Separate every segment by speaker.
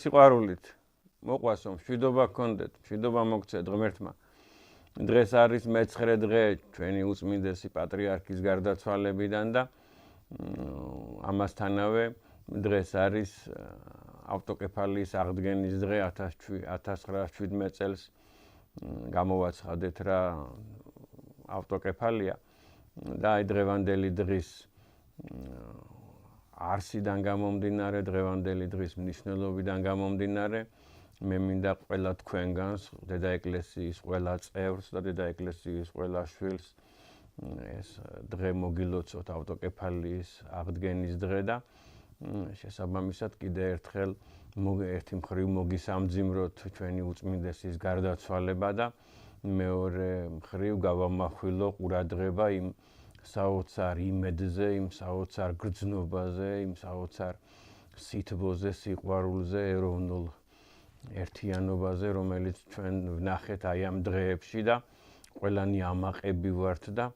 Speaker 1: სიყვარულით მოყვას რომ მშვიდობა გქონდეთ, მშვიდობა მოგცეთ ღმერთმა. დღეს არის მე-9 დღე ჩვენი უწმინდესი პატრიარქის გარდაცვალებიდან და ამასთანავე დღეს არის ავტოკეფალიის აღდგენის დღე 1917 წელს გამოვაცხადეთ რა ავტოკეფალია და აი დღევანდელი დღის არსიდან გამომდინარე, დღევანდელი დღის მნიშვნელობიდან გამომდინარე, მე მინდა ყველა თქვენგანს, დედა ეკლესიის ყველა წევრს და დედა ეკლესიის ყველა შვილს ეს დღე მოგილოცოთ ავტოკეფალიის აღდგენის დღე და შესაბამისად კიდე ერთხელ ერთი მხრივ მოგისამძიმროთ ჩვენი უწმინდესის გარდაცვალება და მეორე მხრივ გავამახვილო ყურადღება იმ საოცარ იმედზე, იმ საოცარ გრძნობაზე, იმ საოცარ სითბოზე, სიყვარულზე, ეროვნულ ერთიანობაზე, რომელიც ჩვენ ვნახეთ აი ამ დღეებში და ყველანი ამაყები ვართ და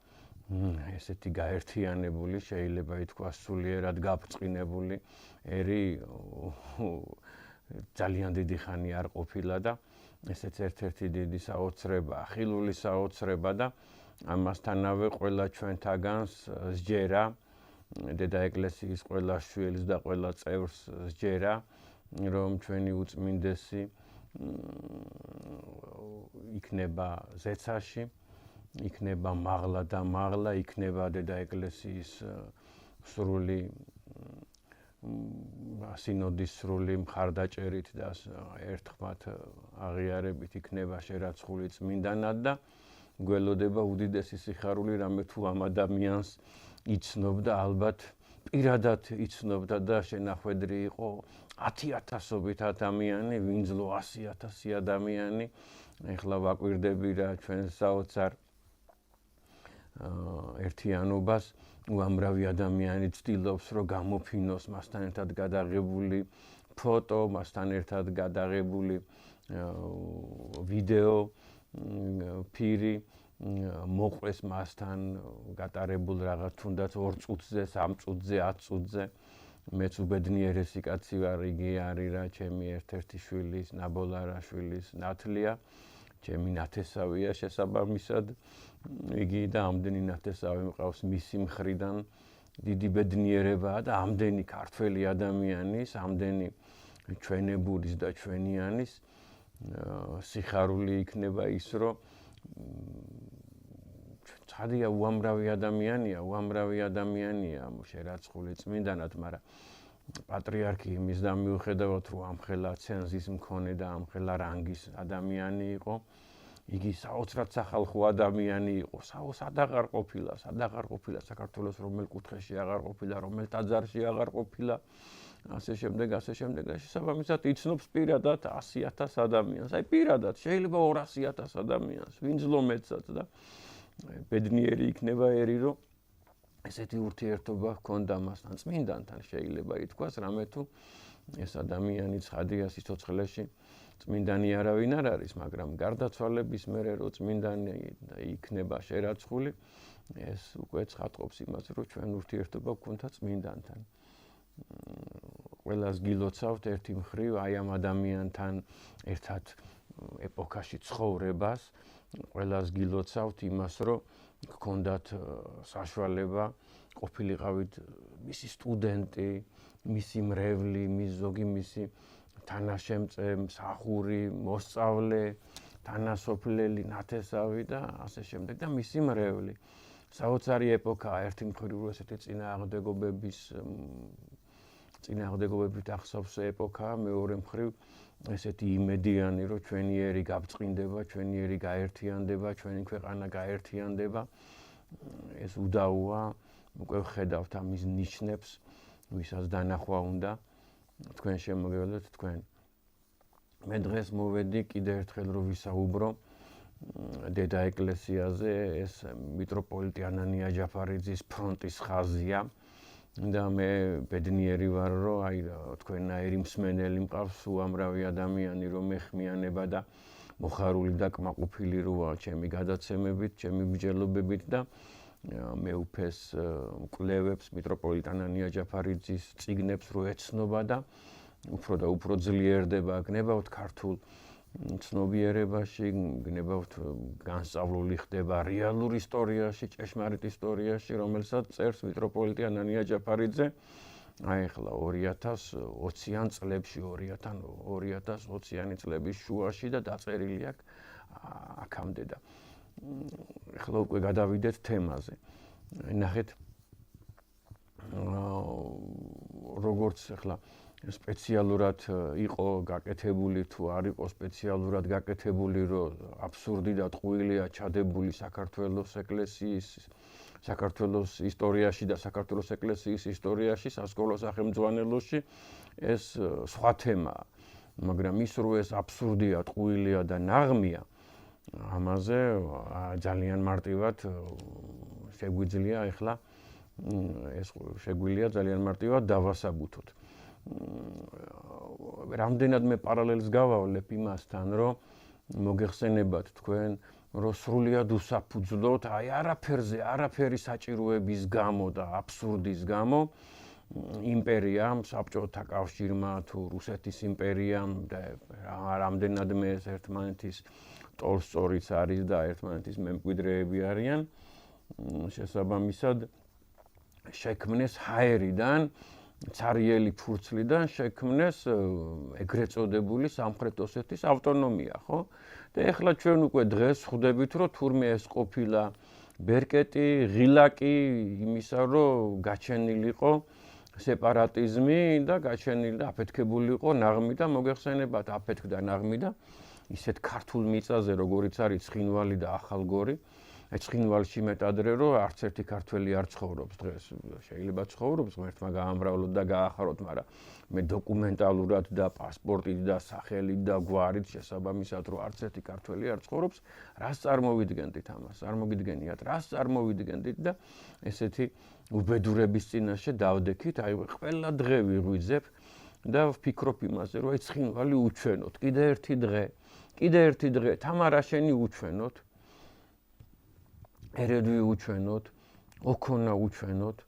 Speaker 1: ესეთი გაერთიანებული, შეიძლება ითქვას სულიერად გაბრწყინებული ერი ძალიან დიდი ხანი არ ყოფილა და ესეც ერთ-ერთი დიდი საოცრება, ხილული საოცრება და ამასთანავე ყველა ჩვენთაგანს სჯერა, დედა ეკლესიის ყველა შვილს და ყველა წევრს სჯერა, რომ ჩვენი უწმინდესი იქნება ზეცაში, იქნება მაღლა და მაღლა, იქნება დედა ეკლესიის სრული სინოდის სრული მხარდაჭერით და ერთხმად აღიარებით იქნება შერაცხული წმინდანად და გველოდება უდიდესი სიხარული, რამე თუ ამ ადამიანს იცნობდა, ალბათ პირადად იცნობდა და შენახვედრი იყო 10,000-ობით ადამიანი, ვინძლო 100,000 ადამიანი. ეხლა ვაკვირდები რა ჩვენ საოცარ ერთიანობას, უამრავი ადამიანი ცდილობს, რომ გამოფინოს მასთან ერთად გადაღებული ფოტო, მასთან ერთად გადაღებული ვიდეო ფირი მოყვეს მასთან გატარებულ რაღაც თუნდაც 2 წუთზე, 3 წუთზე, 10 წუთზე. მეც უბედნიერესი კაცი ვარ, იგი არის რა ჩემი ერთ-ერთი შვილის, ნაბოლარა შვილის ნათლია, ჩემი ნათესავია შესაბამისად. იგი და ამდენი ნათესავი მყავს მისი მხრიდან დიდი ბედნიერებაა და ამდენი ქართველი ადამიანის, ამდენი ჩვენებურის და ჩვენიანის სიხარული იქნება ის, რომ ცხადია უამრავი ადამიანია შერაცხული წმინდანად, მაგრამ პატრიარქი იმის და მიუხედავად რომ ამხელა ცენზის მქონე და ამხელა რანგის ადამიანი იყო, იგი საოცრად სახალხო ადამიანი იყო, სად აღარ ყოფილა საქართველოს რომელ კუთხეში აღარ ყოფილა, რომელ ტაძარში აღარ ყოფილა, ასე შემდეგ და შესაბამისად იცნობს პირადად 100,000 ადამიანს. აი პირადად შეიძლება 200,000 ადამიანს, ვინძლო მეცაც და ბედნიერი იქნება ერი, რომ ესეთი ურთიერთობა ჰქონდა მასთან წმინდანთან, შეიძლება ითქვას, რამე თუ ეს ადამიანი ცხადია სიცოცხლეში წმინდანი არავინ არ არის, მაგრამ გარდაცვალების მერე რო წმინდანი იქნება შერაცხული, ეს უკვე ცხადყოფს იმას, რომ ჩვენ ურთიერთობა გვქონდა წმინდანთან. ყველას გილოცავთ ერთი მხრივ აი ამ ადამიანთან ერთად ეპოქაში ცხოვრებას, ყველას გილოცავთ იმას, რომ გქონდათ საშუალება ყოფილიყავით მისი სტუდენტი, მისი მრევლი, ზოგი მისი თანაშემწე, მსახური, მოსწავლე, თანასოფლელი, ნათესავი და ასე შემდეგ და მისი მრევლი. საოცარი ეპოქაა ერთი მხრივ ესეთი წინააღმდეგობებით ახსოვს ეპოქაა, მეორე მხრივ ესეთი იმედიანი, რომ ჩვენი ერი გაბრწყინდება, ჩვენი ერი გაერთიანდება, ჩვენი ქვეყანა გაერთიანდება. ეს უდაოა, უკვე ვხედავთ ამის ნიშნებს, ვისაც დანახვა უნდა თქვენ შემოგევლოთ თქვენ. მე დღეს მოვედი კიდე ერთხელ რომ ვისაუბრო დედა ეკლესიაზე, ეს მიტროპოლიტი ანანია ჯაფარიძის ფრონტის ხაზია და მე ბედნიერი ვარ, რომ აი თქვენნაირი მსმენელი მყავს უამრავი ადამიანი, რომ ეხმიანება და მოხარული და კმაყოფილი როა ჩემი გადაცემებით, ჩემი მსჯელობებით და მეუფეს მკვლევებს მიტროპოლიტ ანანია ჯაფარიძის წიგნებს რო ეცნობა და უფრო და უფრო ძლიერდება, გნებავთ ქართულ ცნობიერებაში, გნებავთ განსწავლული ხდება რეალურ ისტორიაში, ჭეშმარიტ ისტორიაში, რომელსაც წერს მიტროპოლიტი ანანია ჯაფარიძე. აი ახლა 2020-იან წლებში, 2020-იანი წლების შუაში და დაწერილი აქვს აქამდე და ახლა უკვე გადავიდეთ თემაზე. ნახეთ როგორც ახლა სპეციალურად იყო გაკეთებული თუ არ იყო სპეციალურად გაკეთებული, რომ აბსურდი და ტყუილია ჩადებული საქართველოს ეკლესიის, საქართველოს ისტორიაში და საქართველოს ეკლესიის ისტორიაში, სასკოლო სახელმძღვანელოში ეს სხვა თემაა. მაგრამ ის რომ ეს აბსურდია, ტყუილია და ნაღმია, ამაზე ძალიან მარტივად შეგვიძლია ახლა ეს შეგვიძლია ძალიან მარტივად დავასაბუთოთ. რამდენად მე პარალელს გავავლებ იმასთან, რომ მოგეხსენებათ თქვენ, რომ სრულიად უსაფუძვლოდ, აი არაფერი საჭიროების გამო და აბსურდის გამო იმპერიამ, საბჭოთა კავშირმა თუ რუსეთის იმპერიამ და რამდენადმე ეს ერთმანეთის ტოლსტოიც არის და ერთმანეთის მემკვიდრეები არიან, შესაბამისად შექმნეს ჰაერიდან ცარიელი ფურცლიდან შექმნეს ეგრეთ წოდებული სამხრეთ ოსეთის ავტონომია, ხო? და ეხლა ჩვენ უკვე დღეს ხვდებით, რომ თურმე ეს ყოფილა ბერკეტი, ღილაკი იმისა, რომ გაჩენილიყო სეპარატიზმი და გაჩენილი და აფეთქებული იყო ნაღმი და მოგეხსენებათ აფეთქდა ნაღმი და ისეთ ქართულ მიწაზე, როგორიც არის ცხინვალი და ახალგორი, ცხინვალში მეტადრე რომ არც ერთი ქართველი არ ცხოვრობს დღეს. შეიძლება ცხოვრობს, ღმერთმა გაამრავლოთ და გაახაროთ, მაგრამ მე დოკუმენტალურად და პასპორტით და სახელით და გვარით შესაბამისად რომ არც ერთი ქართველი არ ცხოვრობს, რას წარმოვიდგენდით ამას? წარმოგიდგენიათ, რას წარმოვიდგენდით და ესეთი უბედურების წინაშე დავდექით, აი ყველა დღე ვიღვიძებ და ვფიქრობ იმაზე, რომ აი ცხინვალი უჩვენოთ, კიდე ერთი დღე, თამარაშენი უჩვენოთ. ერედვი უჩვენოთ, ოქონა უჩვენოთ,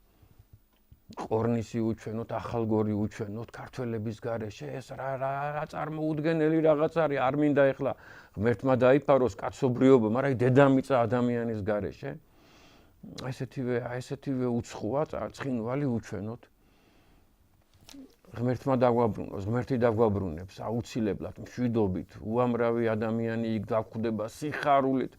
Speaker 1: ყორნისი უჩვენოთ, ახალგორი უჩვენოთ, ქართველების გარეშე ეს რა წარმოუდგენელი რაღაც არის, არ მინდა ეხლა ღმერთმა დაიფაროს კაცობრიობა, მაგრამ დედამიწა ადამიანის გარეშე. ესეთივე უცხოა ცხინვალი უჩვენოთ. ღმერთმა დაგვაბრუნოს, ღმერთი დაგვაბრუნებს აუცილებლად მშვიდობით, უამრავი ადამიანი იქ დაგვხვდება სიხარულით.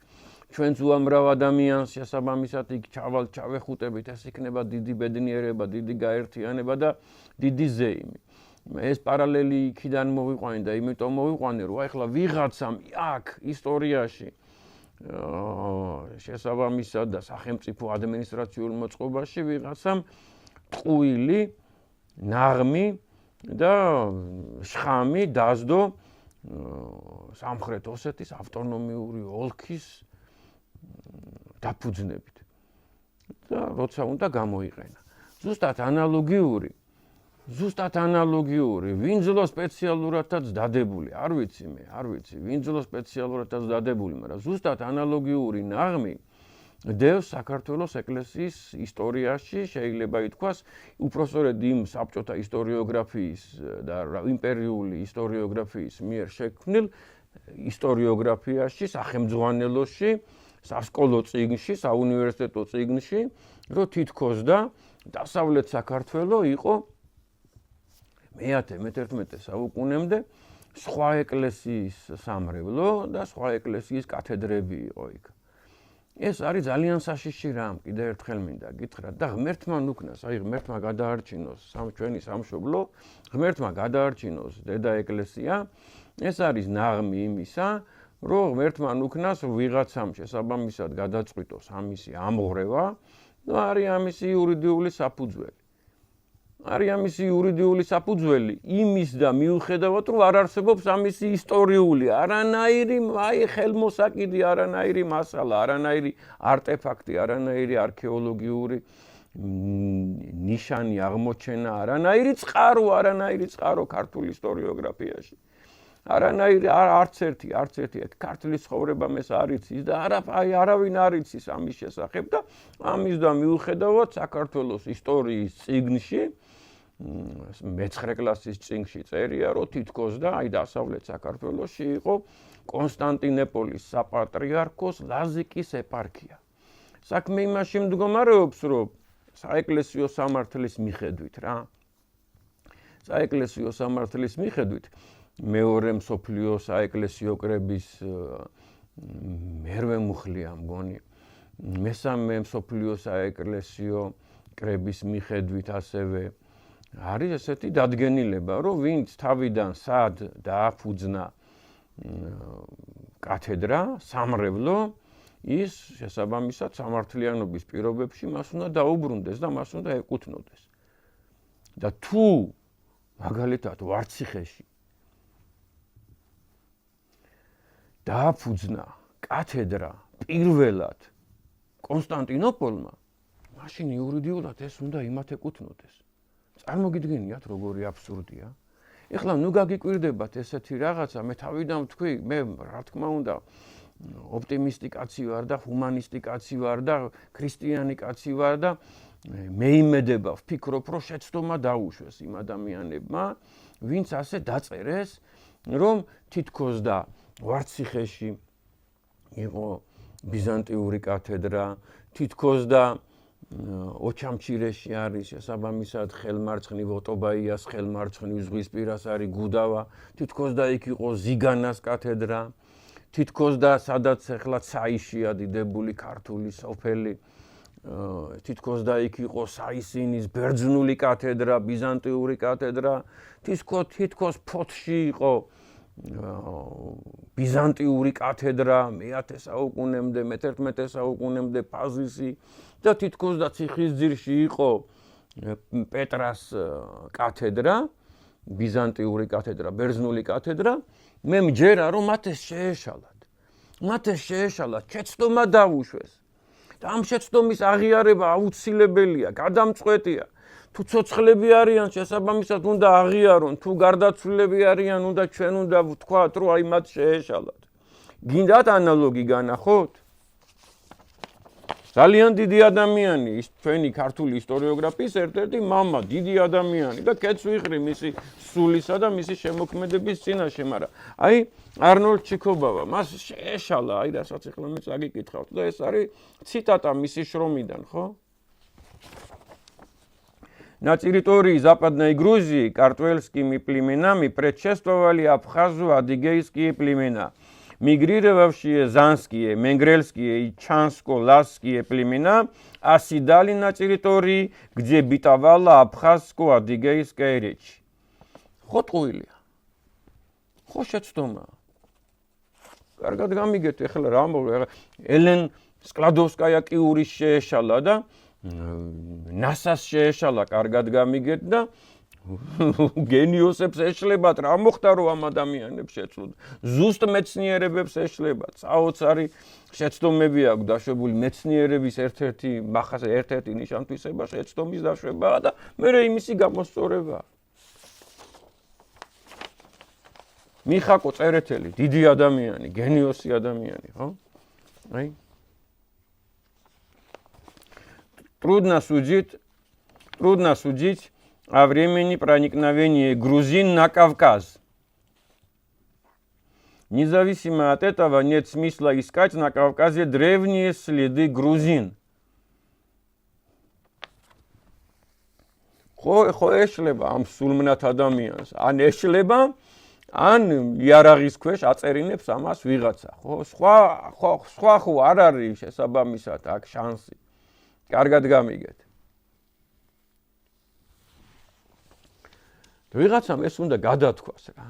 Speaker 1: ჩვენც უამრავ ადამიანს შესაბამისად იქ ჩავეხუტებით, ეს იქნება დიდი ბედნიერება, დიდი გაერთიანება და დიდი ზეიმი. ეს პარალელი იქიდან მოვიყვანე და იმიტომ მოვიყვანე, რომ ახლა ვიღაცამ აქ ისტორიაში შესაბამისად და სახელმწიფო ადმინისტრაციულ მოწყობაში ვიღაცამ ტყუილი, ნაღმი და შხამი დასდო სამხრეთ ოსეთის ავტონომიური ოლქის დაფუძნებით და როცა უნდა გამოიყენა. ზუსტად ანალოგიური, ვინძლო სპეციალურადაც დადებული, არ ვიცი, ვინძლო სპეციალურადაც დადებული, მაგრამ ზუსტად ანალოგიური ნაღმი დევს საქართველოს ეკლესიის ისტორიაში, შეიძლება ითქვას, უпроსწორედ იმ საბჭოთა ისტორიოგრაფიის და იმპერიული ისტორიოგრაფიის მიერ შექმნილ ისტორიოგრაფიაში, სახელმძღვანელოში, სასკოლო წიგნში, საუნივერსიტეტო წიგნში, რომ თითქოს და დასავლეთ საქართველო იყო მე-11 საუკუნემდე სხვა ეკლესიის სამრევლო და სხვა ეკლესიის კათედრები იყო იქ. ეს არის ძალიან საშიში რამ, კიდევ ერთხელ მინდა გითხრათ და ღმერთმა ნუქნას, აი ღმერთმა გადაარჩინოს ჩვენი სამშობლო, ღმერთმა გადაარჩინოს დედა ეკლესია, ეს არის ნაღმი იმისა, რომ ღმერთმა ნუქნას ვიღაცამ შესაბამისად გადაწყვიტოს ამისი ამღრევა და არის ამისი იურიდიული საფუძველი. არის ამისი იურიდიული საფუძველი იმის და მიუხედავად რომ არ არსებობს ამისი ისტორიული არანაირი ხელმოსაკიდი, არანაირი მასალა, არანაირი არტეფაქტი, არანაირი არქეოლოგიური ნიშანი აღმოჩენა, არანაირი წყარო ქართულ ისტორიოგრაფიაში. არც ერთი ქართლის ცხოვრებამ ეს არ იცის და არავინ არ იცის ამის შესახებ და ამის და მიუხედავად საქართველოს ისტორიის წიგნში მე-9 კლასის წიგნში წერია, რომ თითქოს და აი დასავლეთ საქართველოში იყო კონსტანტინოპოლის საპატრიარქოს ლაზიკის ეპარქია. საქმე იმაში მდგომარეობს, რომ საეკლესიო სამართლის მიხედვით რა. საეკლესიო სამართლის მიხედვით მეორე მსოფლიო საეკლესიო კრების მერვე მუხლია მგონი. მესამე მსოფლიო საეკლესიო კრების მიხედვით ასევე არის ესეთი დადგენილება, რომ ვინც თავიდან სად დააფუძნა კათედრა, სამრევლო, ის შესაბამისად სამართლიანობის პირობებში მას უნდა დაუბრუნდეს და მას უნდა ეკუთვნოდეს. და თუ მაგალითად ვარციხეში დააფუძნა კათედრა პირველად კონსტანტინოპოლმა, მაშინ იურიდიულად ეს უნდა იმათ ეკუთვნოდეს. წარმოგიდგენიათ, როგორი აბსურდია. ეხლა ნუ გაგიკვირდებათ ესეთი რაღაცა, მე თავიდან ვთქვი, მე რა თქმა უნდა ოპტიმისტი კაცი ვარ და ჰუმანისტი კაცი ვარ და ქრისტიანი კაცი ვარ და მე იმედება ვფიქრობ, რომ შეცდომა დაუშვეს იმ ადამიანებმა, ვინც ასე დაწერეს, რომ თითქოს და ვარციხეში იყო ბიზანტიური კათედრა, თითქოს და ოჩამჩირეში არის შესაბამისად ხელმარცხნი ვოტობაიას ხელმარცხნი ზღვისპირას არის გუდავა, თითქოს და იქ იყო ზიგანას კათედრა, თითქოს და სადაც ახლა საიშია დიდებული ქართული სოფელი, თითქოს და იქ იყო საისინის ბერძნული კათედრა, ბიზანტიური კათედრა, თითქოს ფოთში იყო ბიზანტიური კათედრა მე-10 საუკუნემდე, მე-11 საუკუნემდე ფაზისი და თითქოს და ციხისძირში იყო პეტრას კათედრა, ბიზანტიური კათედრა, ბერძნული კათედრა, მე მჯერა რომ მათ ეს შეეშალათ. მათ ეს შეეშალათ, შეცდომა დაუშვეს. და ამ შეცდომის აღიარება აუცილებელია, გადამწყვეტია. თუ ცოცხლები არიან, შესაბამისად უნდა აღიარონ, თუ გარდაცვლილები არიან, ჩვენ უნდა ვთქვათ, რომ აი მათ შეეშალათ. გინდათ ანალოგი განახოთ? ძალიან დიდი ადამიანი, ის ჩვენი ქართული ისტორიოგრაფიის ერთ-ერთი მამა, დიდი ადამიანი და კეთს ვიღრი მისი სულისა და მისი შემოქმედების წინაშე, მაგრამ აი არნოლდ ჩიქობავა, მას შეეშალა, აი რასაც ახლა მე წაგიკითხავთ და ეს არის ციტატა მისი შრომიდან, ხო? На территории Западной Грузии картвельскими племенами предшествовали абхазо-адыгейские племена. Мигрировавшие занские, менгрельские и чанско-лазские племена оседали на территории, где бытовала абхазско-адыгейская речь. Хотуилия. Хочет-что-ма. Каргат гамигет, ეხლა რა მოგ ელენ სკლადოვსკაია კი ურის შეეშალა და ნასას შეეშალა, კარგად გამიგეთ და გენიოსებს ეშლებათ, რა მოხდა რომ ამ ადამიანებს შეცვლოდ. ზუსტ მეცნიერებებს ეშლებათ. საოცარი შეცდომები აქვს დაშვებული მეცნიერების ერთ-ერთი ნიშანთვისება შეცდომის დაშვებაა და მერე იმისი გამოსწორება. მიხაკო წერეთელი, დიდი ადამიანი, გენიოსი ადამიანი, ხო? აი Трудно судить о времени проникновения грузин на Кавказ. Независимо от этого нет смысла искать на Кавказе древние следы грузин. Ხო ეშლება ამ სულმნათ ადამიანს, ან ეშლება, ან იარაღის ქვეშ აწერინებს ამას ვიღაცა. სხვა ხო არ არის შესაბამისად აქ შანსი. კარგად გამიგეთ. ვიღაცამ ეს უნდა გადათქვას რა.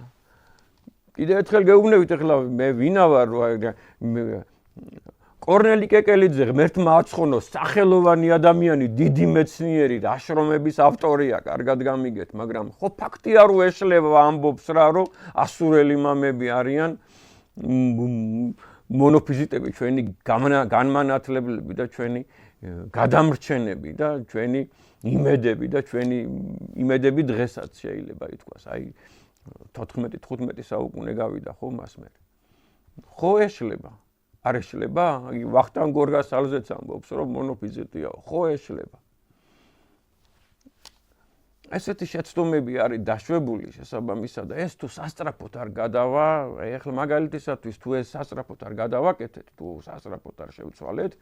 Speaker 1: კიდე ერთხელ გეუბნებით ახლა მე ვინა ვარ რომ კორნელი კეკელიძე ღმერთმა აცხონოს სახელოვანი ადამიანი, დიდი მეცნიერი, დაშრომების ავტორია, კარგად გამიგეთ, მაგრამ ხო ფაქტია რომ ეშლება ამბობს რა რომ ასურელი მამები არიან მონოფიზიტები, ჩვენი განმანათლებლები და ჩვენი გადამრჩენები და ჩვენი იმედები და ჩვენი იმედები დღესაც შეიძლება ითქვას. აი 14-15 საუკუნე გავიდა ხო მას მე. ხო ეშლება? არ ეშლება? ვახტანგ გორგასალზეც ამბობს რომ მონოფიზიტია. ხო ეშლება? ესეთი შეცდომები არის დაშვებული შესაბამისად და ეს თუ სასწრაფოდ არ გადავა, ეხლა მაგალითისათვის თუ ეს სასწრაფოდ არ გადავაკეთეთ, თუ სასწრაფოდ არ შევცვალეთ,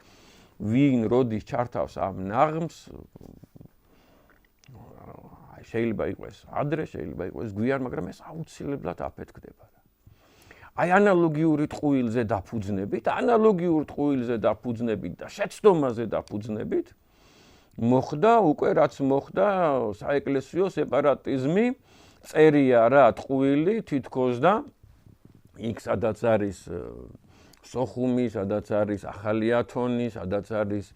Speaker 1: ვინ როდის ჩართავს ამ ნაღმს, შეიძლება იყოს ადრე, შეიძლება იყოს გვიან, მაგრამ ეს აუცილებლად აფეთქდება. აი ანალოგიური ტყუილზე დაფუძნებით, და შეცდომაზე დაფუძნებით მოხდა უკვე რაც მოხდა საეკლესიო სეპარატიზმი, წერია რა ტყუილი თითქოს და იქ სადაც არის სოხუმი, სადაც არის ახალი ათონი, სადაც არის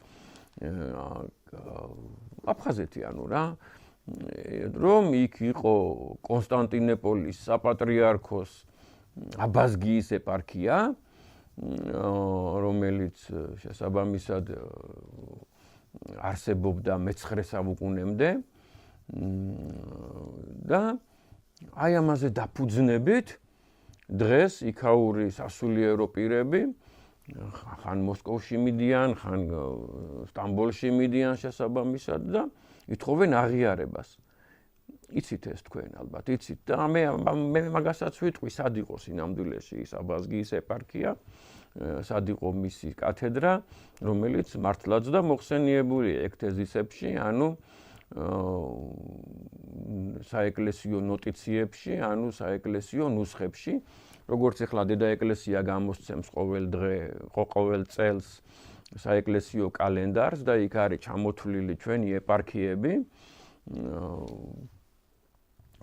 Speaker 1: აფხაზეთი ანუ რა რომ იქ იყო კონსტანტინოპოლის საპატრიარქოს აბაზგიის ეპარქია, რომელიც შესაბამისად არსებობდა მე-9 საუკუნემდე და აი ამაზე დაფუძნებით დღეს იქაური სასულიერო პირები ხან მოსკოვში მიდიან, ხან სტამბოლში მიდიან შესაბამისად და ითხოვენ აღიარებას. იცით ეს თქვენ ალბათ, იცით და მე მაგასაც ვიტყვი, სად იყო სინამდვილეში ის აბაზგიის ეპარქია, სად იყო მისი კათედრა, რომელიც მართლაც და მოხსენიებული ექტეზისებში, ანუ საეკლესიო ნოტიციებში, ანუ საეკლესიო ნუსხებში, როგორც ახლა დედა ეკლესია გამოსცემს ყოველ დღე, ყოველ წელს საეკლესიო კალენდარს და იქ არის ჩამოთვლილი ჩვენი ეპარქიები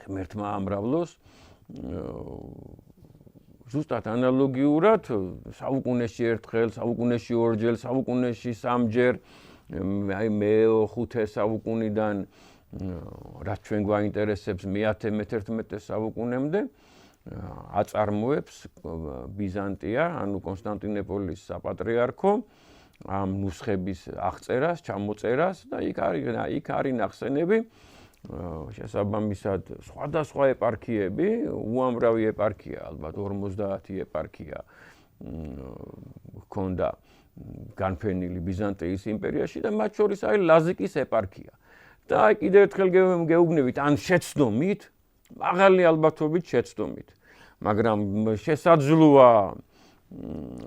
Speaker 1: ღმერთმა ამრავლოს ზუსტად ანალოგიურად საუკუნეში ერთხელ, საუკუნეში ორჯერ, საუკუნეში სამჯერ აი მე-5 საუკუნიდან რაც ჩვენ გვაინტერესებს მე-10-11 საუკუნემდე აწარმოებს ბიზანტია, ანუ კონსტანტინოპოლის საპატრიარქო ამ ნუსხების აღწერას, ჩამოწერას და იქ არის ნახსენები შესაბამისად სხვადასხვა ეპარქიები, უამრავი ეპარქია, ალბათ 50 ეპარქია ჰქონდა განფენილი ბიზანტიის იმპერიაში და მათ შორის არის ლაზიკის ეპარქია. და კიდევ ერთხელ გეუბნებით, ან შეცდომით, მაღალი ალბათობით შეცდომით, მაგრამ შესაძლოა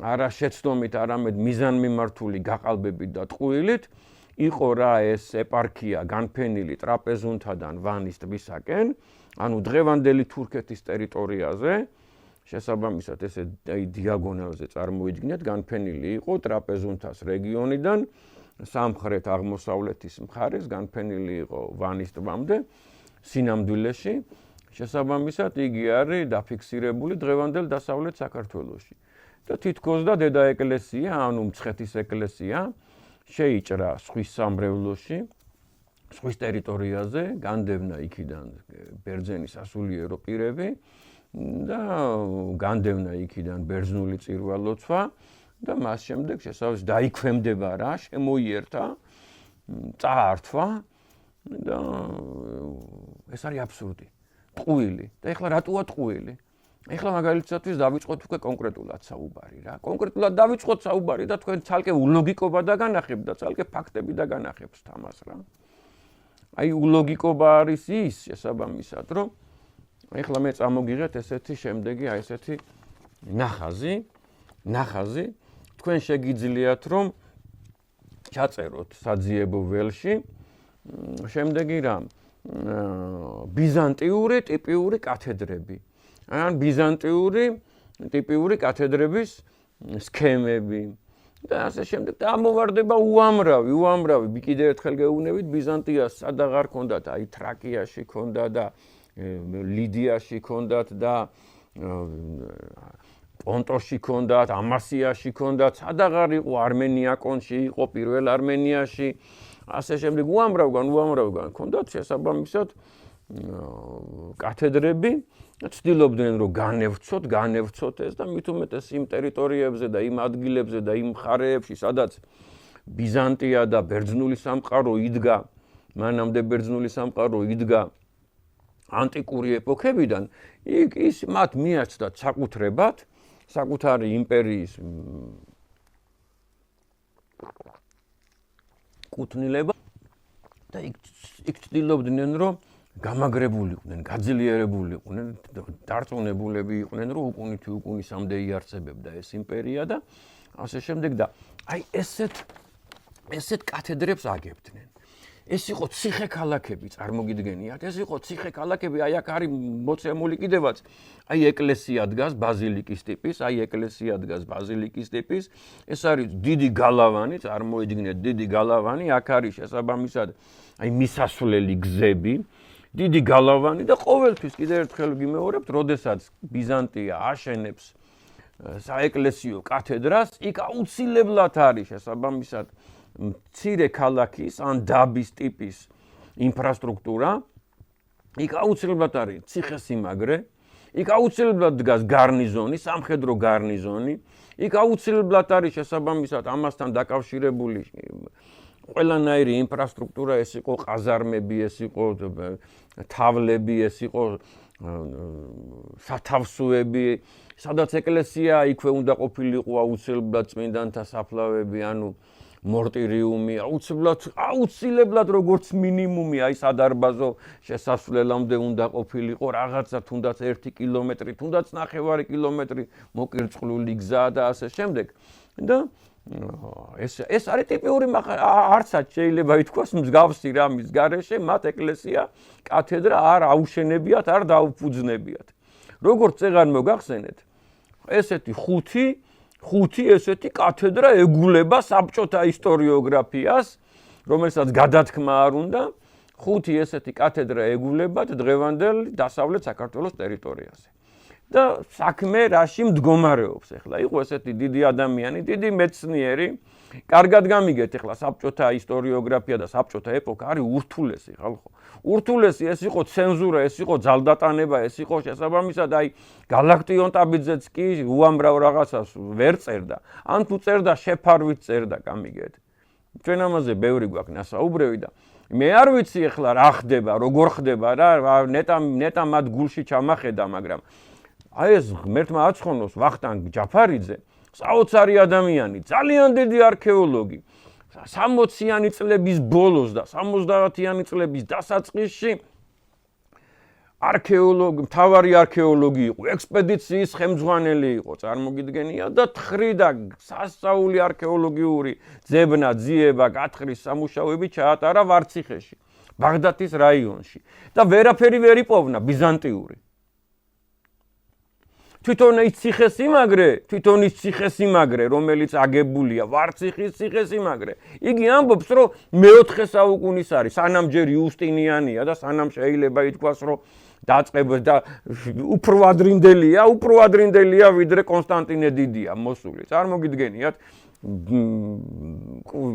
Speaker 1: არა შეცდომით, არამედ მიზანმიმართული გაყალბებით და ტყუილით იყო რა ეს ეპარქია განფენილი ტრაპეზუნთიდან ვანის ტბისაკენ, ანუ დღევანდელი თურქეთის ტერიტორიაზე, შესაბამისად ესე დიაგონალზე წარმოიდგინეთ, განფენილი იყო ტრაპეზუნთას რეგიონიდან სამხრეთ აღმოსავლეთის მხარეს, განფენილი იყო ვანის ტბამდე, სინამდვილეში, შესაბამისად იგი არის დაფიქსირებული დღევანდელ დასავლეთ საქართველოში. და თითქოს და დედა ეკლესია, ანუ მცხეთის ეკლესია შეიჭრა ზღვის სამრევლოში, ზღვის ტერიტორიაზე, განდევნა იქიდან ბერძენი სასულიერო პირები და განდევნა იქიდან ბერძნული წირვა-ლოცვა და მას შემდეგ შესაძლოა დაიქვემდება რა, შემოიერთა, წაართვა და ეს არის აბსურდი, ტყუილი. და ეხლა რატოა ტყუილი? ეხლა მაგალითად დავიწყოთ უკვე კონკრეტულად საუბარი რა. კონკრეტულად დავიწყოთ საუბარი და თქვენ ცალკე ულოგიკობა დაგანახებთ და ცალკე ფაქტები დაგანახებთ თამას რა. აი ულოგიკობა არის ის შესაბამისად, რომ ეხლა მე წამოგიღეთ ესეთი შემდეგი, აი ესეთი ნახაზი, თქვენ შეგიძლიათ რომ ჩაწეროთ საძიებო ველში შემდეგი რამ ბიზანტიური ტიპიური კათედრები. ან ბიზანტიური ტიპიური კათედრების სქემები და ასე შემდეგ და ამოვარდება უამრავი კიდევ ერთხელ გეუბნებით ბიზანტიას სადაღარ ჰქონდათ აი თრაკიაში ჰქონდა და ლიდიაში ჰქონდათ და პონტოში ჰქონდათ, ამასიაში ჰქონდათ, სადაღარ იყო არმენიაკონში, იყო პირველ არმენიაში, ასე შემდეგ უამრავგან ჰქონდათ შესაბამისად კათედრები ცდილობდნენ რომ განევცოთ ეს და მით უმეტეს იმ ტერიტორიებზე და იმ ადგილებზე და იმ მხარეებში, სადაც ბიზანტია და ბერძნული სამყარო იდგა, მანამდე ბერძნული სამყარო იდგა ანტიკური ეპოქებიდან, ის მათ მიაჩნდათ საკუთრებად, საკუთარი იმპერიის კუთვნილება და იქ ცდილობდნენ რომ გამაგრებული იყვნენ, გაძლიერებული იყვნენ, დარწმუნებულები იყვნენ, რომ უკუნისამდე იარსებებდა ეს იმპერია და ასე შემდეგ და აი ესეთ კათედრებს აგებდნენ. ეს იყო ციხე-ქალაქები, წარმოგიდგენიათ, ეს იყო ციხე-ქალაქები, აი აქ არის მოცემული კიდევაც, აი ეკლესია დგას ბაზილიკის ტიპის, ეს არის დიდი გალავანი, წარმოიდგინეთ, დიდი გალავანი, აქ არის შესაბამისად აი მისასვლელი გზები, დიდი გალავანი და ყოველთვის კიდევ ერთხელ ვიმეორებთ, როდესაც ბიზანტია აშენებს საეკლესიო კათედრას, იქ აუცილებლად არის შესაბამისად მცირე ქალაქის ან დაბის ტიპის ინფრასტრუქტურა, იქ აუცილებლად არის ციხესიმაგრე, იქ აუცილებლად დგას გარნიზონი, სამხედრო გარნიზონი, იქ აუცილებლად არის შესაბამისად ამასთან დაკავშირებული ყველანაირი ინფრასტრუქტურა, ეს იყო ყაზარმები, ეს იყო თავლები, ეს იყო სათავსოები, სადაც ეკლესია იქვე უნდა ყოფილიყო აუცილებლად წმინდანთა საფლავები, ანუ მორტირიუმი, აუცილებლად როგორც მინიმუმი აი სადარბაზო შესასვლელამდე უნდა ყოფილიყო რაღაცა თუნდაც 1 კილომეტრი, თუნდაც 9 კილომეტრი მოკირწყლული გზა და ასე შემდეგ. და ეს არის ტიპიური არცაც შეიძლება ითქვას მსგავსი რამის გარეშე მათ ეკლესია, კათედრა არ აუშენებიათ, არ დაუფუძნებიათ. როგორც წეღარ მოგახსენეთ, ესეთი ხუთი ესეთი კათედრა ეგულება საბჭოთა ისტორიოგრაფიას, რომელსაც გადათქმა არ უნდა, 5 ესეთი კათედრა ეგულებათ დღევანდელ დასავლეთ საქართველოს ტერიტორიაზე. და საქმე რაში მდგომარეობს ახლა? იყო ესეთი დიდი ადამიანი, დიდი მეცნიერი, კარგად გამიგეთ ახლა საბჭოთა ისტორიოგრაფია და საბჭოთა ეპოქა არის ურთულესი ხალხო. ურთულესი ეს იყო ცენზურა, ეს იყო ძალდატანება, ეს იყო შესაბამისად აი გალაქტიონ ტაბიძეც კი უამრავ რაღაცას ვერ წერდა. ან თუ წერდა შეფარვით წერდა, გამიგეთ. ჩვენ ამაზე ბევრი გვაქვს ნასაუბრები და მე არ ვიცი ახლა რა ხდება, როგორ ხდება რა, ნეტა მათ გულში ჩამახედა, მაგრამ აი ეს ღმერთმა აცხონოს ვახტანგ ჯაფარიძე, საოცარი ადამიანი, ძალიან დიდი არქეოლოგი. 60-იანი წლების ბოლოს და 70-იანი წლების დასაწყისში მთავარი არქეოლოგი იყო, ექსპედიციის ხელმძღვანელი იყო, წარმოგიდგენია და თხრიდა სასწაული არქეოლოგიური ძებნა, ძიება, გათხრის სამუშაოები ჩაატარა ვარციხეში, ბაღდათის რაიონში და ვერაფერი ვერ იპოვნა ბიზანტიური. თვითონ ის ციხესიმაგრე, რომელიც აგებულია, ვარციხის ციხესიმაგრე. იგი ამბობს, რომ მე-4 საუკუნის არის, სანამ ჯერ იუსტინიანია და სანამ შეიძლება ითქვას, რომ დაწყებებს და უფრო ადრინდელია, ვიდრე კონსტანტინე დიდია მოსული. წარმოგიდგენიათ,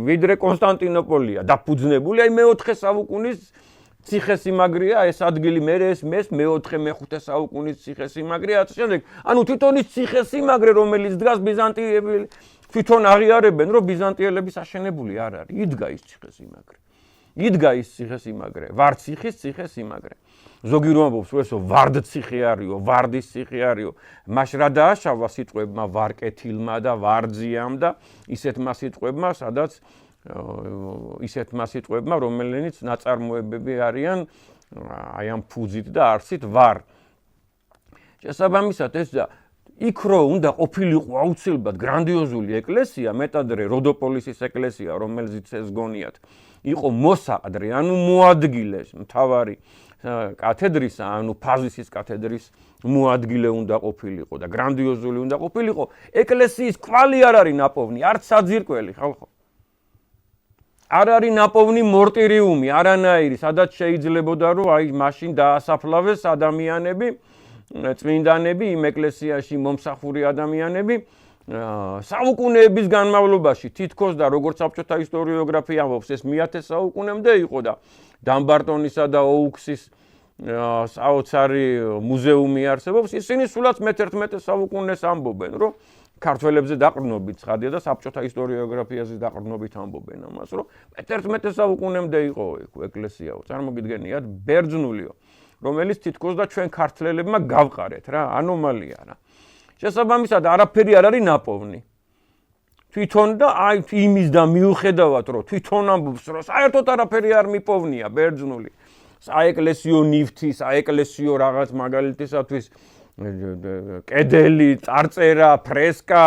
Speaker 1: ვიდრე კონსტანტინოპოლია დაფუძნებული, აი მე-4 საუკუნის ციხესიმაგრეა ეს ადგილი, მე მე-4-მე-5 საუკუნის ციხესიმაგრეა, შემდეგ, ანუ თვითონ ის ციხესიმაგრე, რომელიც დგას ბიზანტიელები თვითონ აღიარებენ, რომ ბიზანტიელების აშენებული არ არის. იდგა ის ციხესიმაგრე, ვარციხის ციხესიმაგრე. ზოგი რომ ამბობს, რომ ესო ვარდციხე არისო, ვარდის ციხე არისო, მაშ რა დააშავა სიტყვებმა ვარკეთილმა და ვარძიამ და ისეთმა სიტყვებმა, რომელნიც ნაწარმოებები არიან აი ამ ფუძით და არსით ვარ. შესაბამისად ეს და იქ რო უნდა ყოფილიყო აუცილებლად გრანდიოზული ეკლესია, მეტადრე როდოპოლისის ეკლესია, რომელზეც ეს გონიათ, იყო მოსაყდრე, ანუ მოადგილეს მთავარი კათედრის, ანუ ფაზისის კათედრის მოადგილე უნდა ყოფილიყო და გრანდიოზული უნდა ყოფილიყო. ეკლესიის კვალი არ არის ნაპოვნი, არც საძირკველი ხალხო. არ არის ნაპოვნი მორტირიუმი, არანაირი, სადაც შეიძლებოდა რომ აი მაშინ დაასაფლავეს ადამიანები, წმინდანები, იმ ეკლესიაში მომსახური ადამიანები, საუკუნეების განმავლობაში თითქოს და როგორც საბჭოთა ისტორიოგრაფია ამბობს, ეს მე-10 საუკუნემდე იყო და დამბარტონისა და ოუქსის საოცარი მუზეუმი არსებობს, ისინი სულაც მე-11 საუკუნეს ამბობენ, რომ ქართველებზე დაყრდნობით ცხადია და საბჭოთა ისტორიოგრაფიაზე დაყრდნობით ამბობენ ამას, რომ მე-11 საუკუნემდე იყო ეკლესიაო, წარმოგიდგენიათ, ბერძნულიო, რომელიც თითქოს და ჩვენ ქართველებმა გავყარეთ რა, ანომალია რა. შესაბამისად არაფერი არ არის ნაპოვნი. თვითონ და აი იმის და მიუხედავად, რომ თვითონ ამბობს, რომ საერთოდ არაფერი არ მიპოვნია ბერძნული საეკლესიო ნივთი, საეკლესიო რაღაც მაგალითისათვის კედელი, წარწერა, ფრესკა,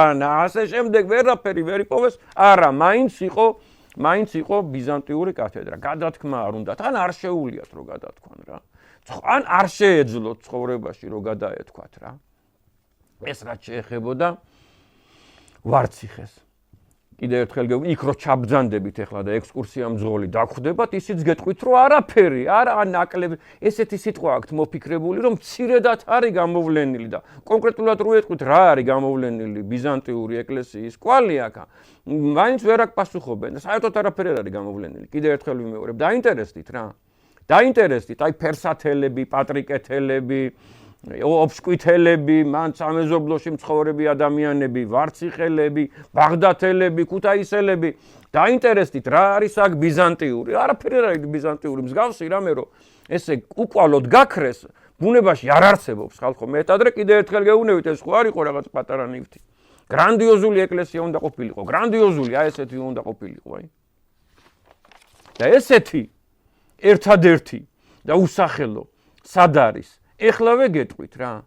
Speaker 1: ასე შემდეგ ვერაფერი ვერ იპოვეს. არა, მაინც იყო ბიზანტიური კათედრა. გადათქმა არ უნდა, თან არ შეუულიათ რომ გადათქვან რა. ან არ შეეძლოთ ცხოვრებაში რომ გადაეთქვათ რა. ეს რაც შეეხებოდა ვარციხეს. კიდევ ერთხელ იქ რო ჩაბძანდებით ახლა და ექსკურსია მძღოლი დაგვხდებათ, ისიც გეტყვით რომ არაფერი, არა ნაკლები, ესეთი სიტყვა აქვთ მოფიქრებული, რომ მცირედად არის გამოვლენილი და კონკრეტულად რო ეტყვით რა არის გამოვლენილი ბიზანტიური ეკლესიის კვალი აქ, მაინც ვერ აქვს პასუხობენ. საერთოდ არაფერი არ არის გამოვლენილი. კიდევ ერთხელ ვიმეორებ, დაინტერესდით რა. დაინტერესდით, აი ფერსათელები, პატრიკეთელები, ოფსკვითელები, მან სამეზობლოში მცხოვრები ადამიანები, ვარციხელები, ბაღდათელები, ქუთაისელები, დაინტერესდით რა არის აქ ბიზანტიური. არაფერი არ არის ბიზანტიური, მსგავსი რამე რომ ესე უკვალოდ გაქრეს, ბუნებაში არ არსებობს ხალხო. მე ადრე კიდევ ერთხელ გეუბნებით, ეს ხო არ იყო რაღაც პატარა ნივთი. გრანდიოზული ეკლესია უნდა ყოფილიყო, გრანდიოზული, აი ესეთი უნდა ყოფილიყო, აი. და ესეთი ერთადერთი და უსახელო სად არის? ეხლავე გეტყვით რა.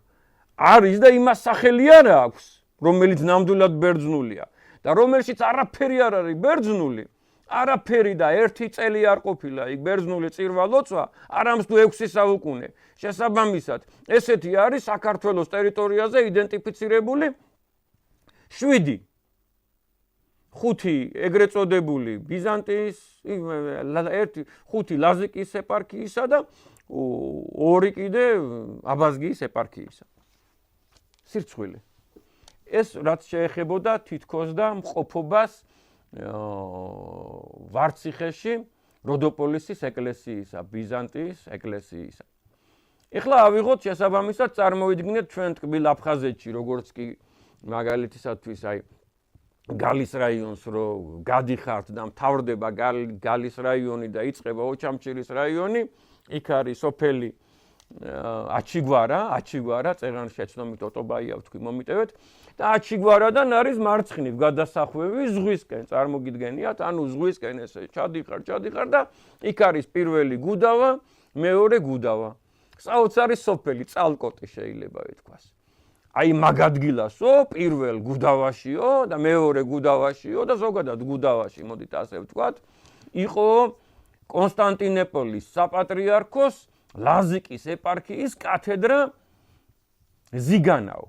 Speaker 1: არის და იმას სახელი არ აქვს, რომელიც ნამდვილად ბერძნულია და რომელშიც არაფერი არ არის ბერძნული. არაფერი და ერთი წელი არ ყოფილა იქ ბერძნული წირვა-ლოცვა, არამს თუ 6 საუკუნე. შესაბამისად, ესეთი არის საქართველოს ტერიტორიაზე იდენტიფიცირებული 7 5 ეგრეთ წოდებული ბიზანტიის, 5 ლაზიკის ეპარქიისა და 2 კიდე აბაზგიის ეპარქიისა. სირცხვილი. ეს რაც შეეხებოდა თითქოს და მყოფობას ვარციხეში როდოპოლისის ეკლესიისა, ბიზანტიის ეკლესიისა. ეხლა ავიღოთ შესაბამისად წარმოიდგინეთ ჩვენ ტკბილ აფხაზეთში, როგორც კი მაგალითისათვის აი გალის რაიონს რო გადიხართ და მთავრდება გალის რაიონი და იწყება ოჩამჩირის რაიონი, იქ არის სოფელი აჩიგვარა, წეღანის შეცდომით ოტობაია ვთქვი მომიტევეთ და აჩიგვარადან არის მარცხნივ გადასახვევი ზღვისკენ, წარმოგიდგენიათ, ანუ ზღვისკენ ესე ჩადიხარ და იქ არის პირველი გუდავა, მეორე გუდავა. საოცარი სოფელი წალკოტი შეიძლება ითქვას. აი მაგ ადგილასო, პირველ გუდავაშიო და მეორე გუდავაშიო და ზოგადად გუდავაში, მოდით ასე ვთქვათ, იყო კონსტანტინოპოლის საპატრიარქოს ლაზიკის ეპარქიის კათედრა ზიგანაო.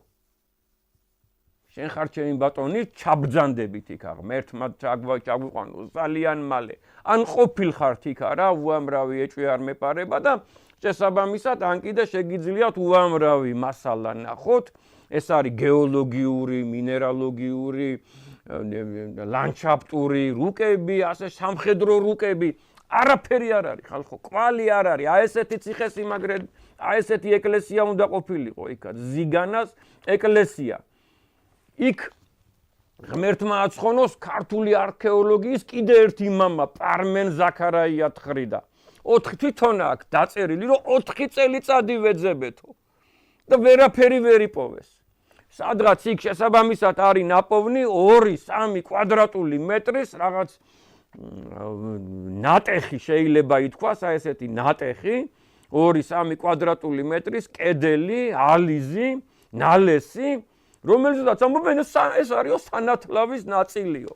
Speaker 1: შენ ხარ ჩემი ბატონი, ჩაბძანდებით იქ ღმერთმა ჩაგვიყვანოს ძალიან მალე. ან ყოფილ ხართ იქ რა, უამრავი ეჭვი არ მეპარება და შესაბამისად ან კიდე შეგიძლიათ უამრავი მასალა ნახოთ. ეს არის გეოლოგიური, მინერალოგიური, ლანდშაფტური რუკები, ასე სამხედრო რუკები. არაფერი არ არის ხალხო, კვალი არ არის. აი ესეთი ციხესიმაგრე, აი ესეთი ეკლესია უნდა ყოფილიყო იქაც, ზიგანას ეკლესია. იქ ღმერთმა აცხონოს ქართული არქეოლოგიის კიდე ერთი მამა პარმენ ზაქარაია თხრიდა. 4 თვითონ აქ დაწერილი, რომ 4 წელიწადი ვეძებეთო და ვერაფერი ვერ იპოვეს. სადღაც იქ შესაბამისად არის ნაპოვნი 2-3 კვადრატული მეტრის რაღაც ნატეხი შეიძლება ითქვას, აი ესეთი ნატეხი, 2-3 კვადრატული მეტრის კედელი, ალიზი, ნალესი, რომელზედაც ამბობენ ეს არისო სანათლავის ნაწილიო.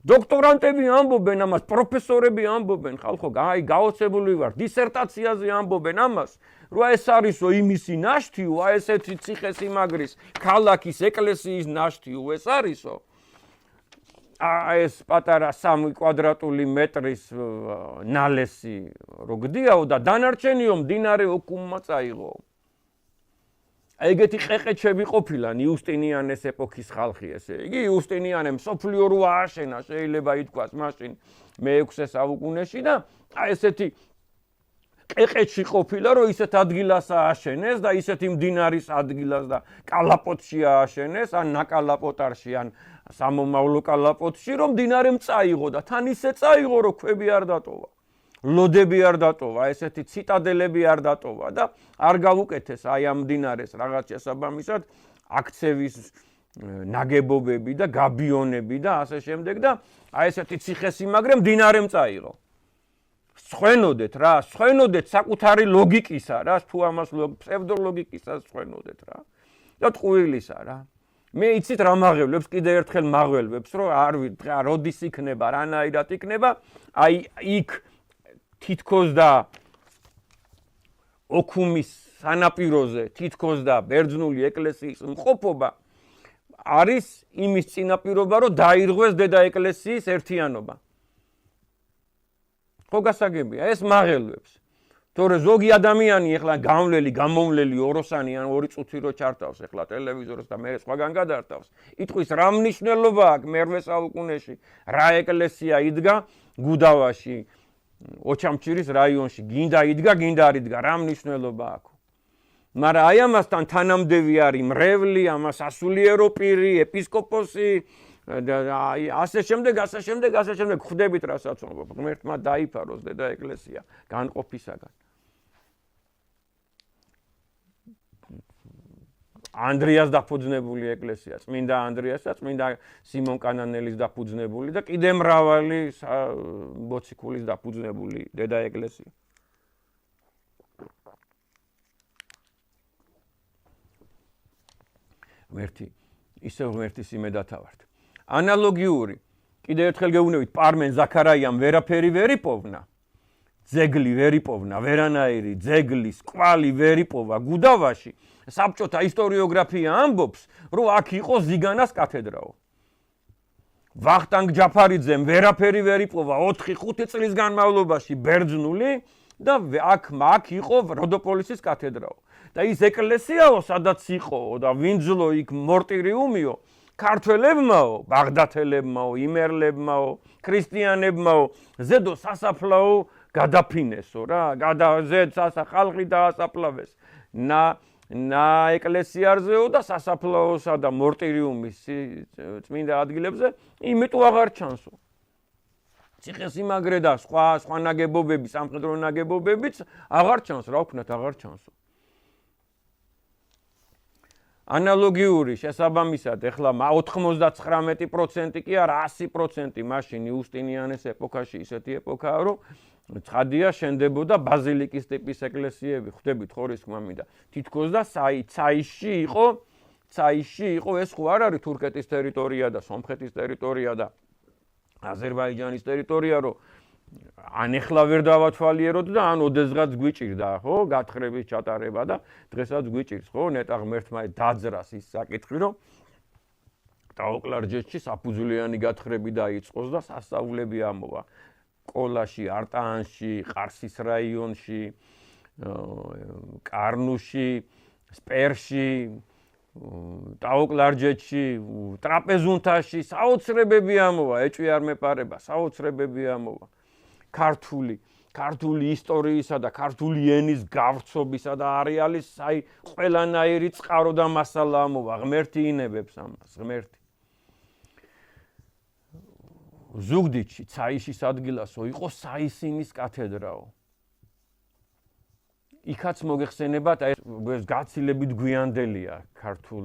Speaker 1: დოქტორანტები ამბობენ ამას, პროფესორები ამბობენ, ხალხო, აი გაოცებული ვარ, დისერტაციაზე ამბობენ ამას, რომ ეს არისო იმისი ნაშთიო, აი ესეთი ციხესიმაგრის, ქალაქის ეკლესიის ნაშთიო, ეს არისო. ეს პატარა 3 კვადრატული მეტრის ნალესი რო გდიაო და დანარჩენიო მდინარე ოქუმმა წაიღო. ეგეთი ყეყეჩები ყოფილან იუსტინიანეს ეპოქის ხალხი ესე. იგი იუსტინიანემ სოფლიო რო ააშენა, შეიძლება ითქვას მაშინ მე-6 საუკუნეში და აი ესეთი ყეყეჩი ყოფილა, რომ ისეთ ადგილას ააშენეს და ისეთი მდინარის ადგილას და კალაპოტში ააშენეს, ან ნაკალაპოტარში, ან სამომავლო კალაპოტში, რომ მდინარემ წაიღო და თან ისე წაიღო, რომ ქვები არ დატოვა. ლოდები არ დატოვა, ესეთი ციტადელები არ დატოვა და არ გავუკეთეს აი ამ მდინარეს რაღაც შესაბამისად აქცევის ნაგებობები და გაბიონები და ასე შემდეგ და აი ესეთი ციხესიმაგრე მდინარემ წაიღო. სხვენოდეთ რა, სხვენოდეთ საკუთარი ლოგიკისა რა, თუ ამას ფსევდოლოგიკისა სხვენოდეთ რა. და ტყუილისა რა. მე იცით რა მაღელვებს, კიდე ერთხელ მაღელვებს, რომ არ ვიტყვი, როდის იქნება, რანაირად იქნება, აი იქ თითქოს და ოქუმის სანაპიროზე, თითქოს და ბერძნული ეკლესიის მყოფობა არის იმის წინაპირობა, რომ დაირღვეს დედა ეკლესიის ერთიანობა. ხო გასაგებია, ეს მაღელვებს. თორე ზოგი ადამიანი ეხლა გამვლელი, გამომვლელი ოროსანი ან 2 წუთი რო ჩართავს ეხლა ტელევიზორს და მე სხვაგან გადართავს. იტყვის რა მნიშვნელობა აქვს მე-8 საუკუნეში, რა ეკლესია იდგა გუდავაში, ოჩამჩირის რაიონში, გინდა იდგა, გინდა არ იდგა, რა მნიშვნელობა აქვს. მაგრამ აი ამასთან თანამდევი არის მრევლი, ამას ასულიერო პირი, ეპისკოპოსი აი ასე შემდეგ ხვდებით რასაც ღმერთმა დაიფაროს დედა ეკლესია განყოფისაგან. ანდრიას დაფუძნებული ეკლესია, წმინდა ანდრიას და წმინდა სიმონ კანანელის დაფუძნებული და კიდე მრავალი მოციქულის დაფუძნებული დედა ეკლესია. ისევ ღმერთის იმედათავართ. ანალოგიური, კიდე ერთხელ გეუბნებით, პარმენ ზაქარაიამ ვერაფერი ვერ იპოვნა, ძეგლი ვერ იპოვნა, ვერანაირი ძეგლის კვალი ვერ იპოვა გუდავაში. საბჭოთა ისტორიოგრაფია ამბობს, რომ აქ იყო ზიგანას კათედრაო. ვახტანგ ჯაფარიძემ ვერაფერი ვერ იპოვა 4-5 წლის განმავლობაში ბერძნული და აქ იყო როდოპოლისის კათედრაო. და ის ეკლესიაო, სადაც იყო და ვინძლო იქ მორტირიუმიო, ქართველებმაო, ბაღდათელებმაო, იმერლებმაო, ქრისტიანებმაო, ზედო სასაფლაო გადაფინესო რა, ზედ ხალხი დაასაფლავეს. ნა ეკლესიარზეო და სასაფლაოსა და მორტირიუმის წმინდა ადგილებზე იმიტომ აღარ ჩანსო. ციხესიმაგრე და სხვა ნაგებობები, სამხედრო ნაგებობებიც აღარ ჩანს, რა ვქნათ, აღარ ჩანსო. ანალოგიური შესაბამისად, ეხლა 99% კი არა 100% მაშინ იუსტინიანეს ეპოქაში ისეთი ეპოქაა, რომ ცხადია შენდებოდა ბაზილიკის ტიპის ეკლესიები, ხვდებით ხორის თქმამიდა. თითქოს და ცაისში იყო ეს ხო არ არის თურქეთის ტერიტორია და სომხეთის ტერიტორია და აზერბაიჯანის ტერიტორია, რომ ან ეხლა ვერ დავათვალიეროთ და ან ოდესღაც გვიჭირდა, ხო, გათხრების ჩატარება და დღესაც გვიჭირს, ხო, ნეტა ღმერთმა დაძრას ის საკითხი, რომ ტაოკლარჯეთში საფუძვლიანი გათხრები დაიწყოს და სასწაულები ამოვა. კოლაში, არტაანში, ყარსის რაიონში, კარნუში, სპერში, ტაოკლარჯეთში, ტრაპეზუნთაში საოცრებები ამოვა, ეჭვი არ მეპარება, საოცრებები ამოვა. ქართული ისტორიისა და ქართული ენის გავრცობისა და არეალის ყველანაირი წყარო და მასალა ამოვა, ღმერთი ინებებს ამას, ღმერთი. ზუგდიდში, ცაიშის ადგილასო იყო საისინის კათედრაო. იქაც მოგეხსენებათ, ეს გაცილებით გვიანდელია ქართულ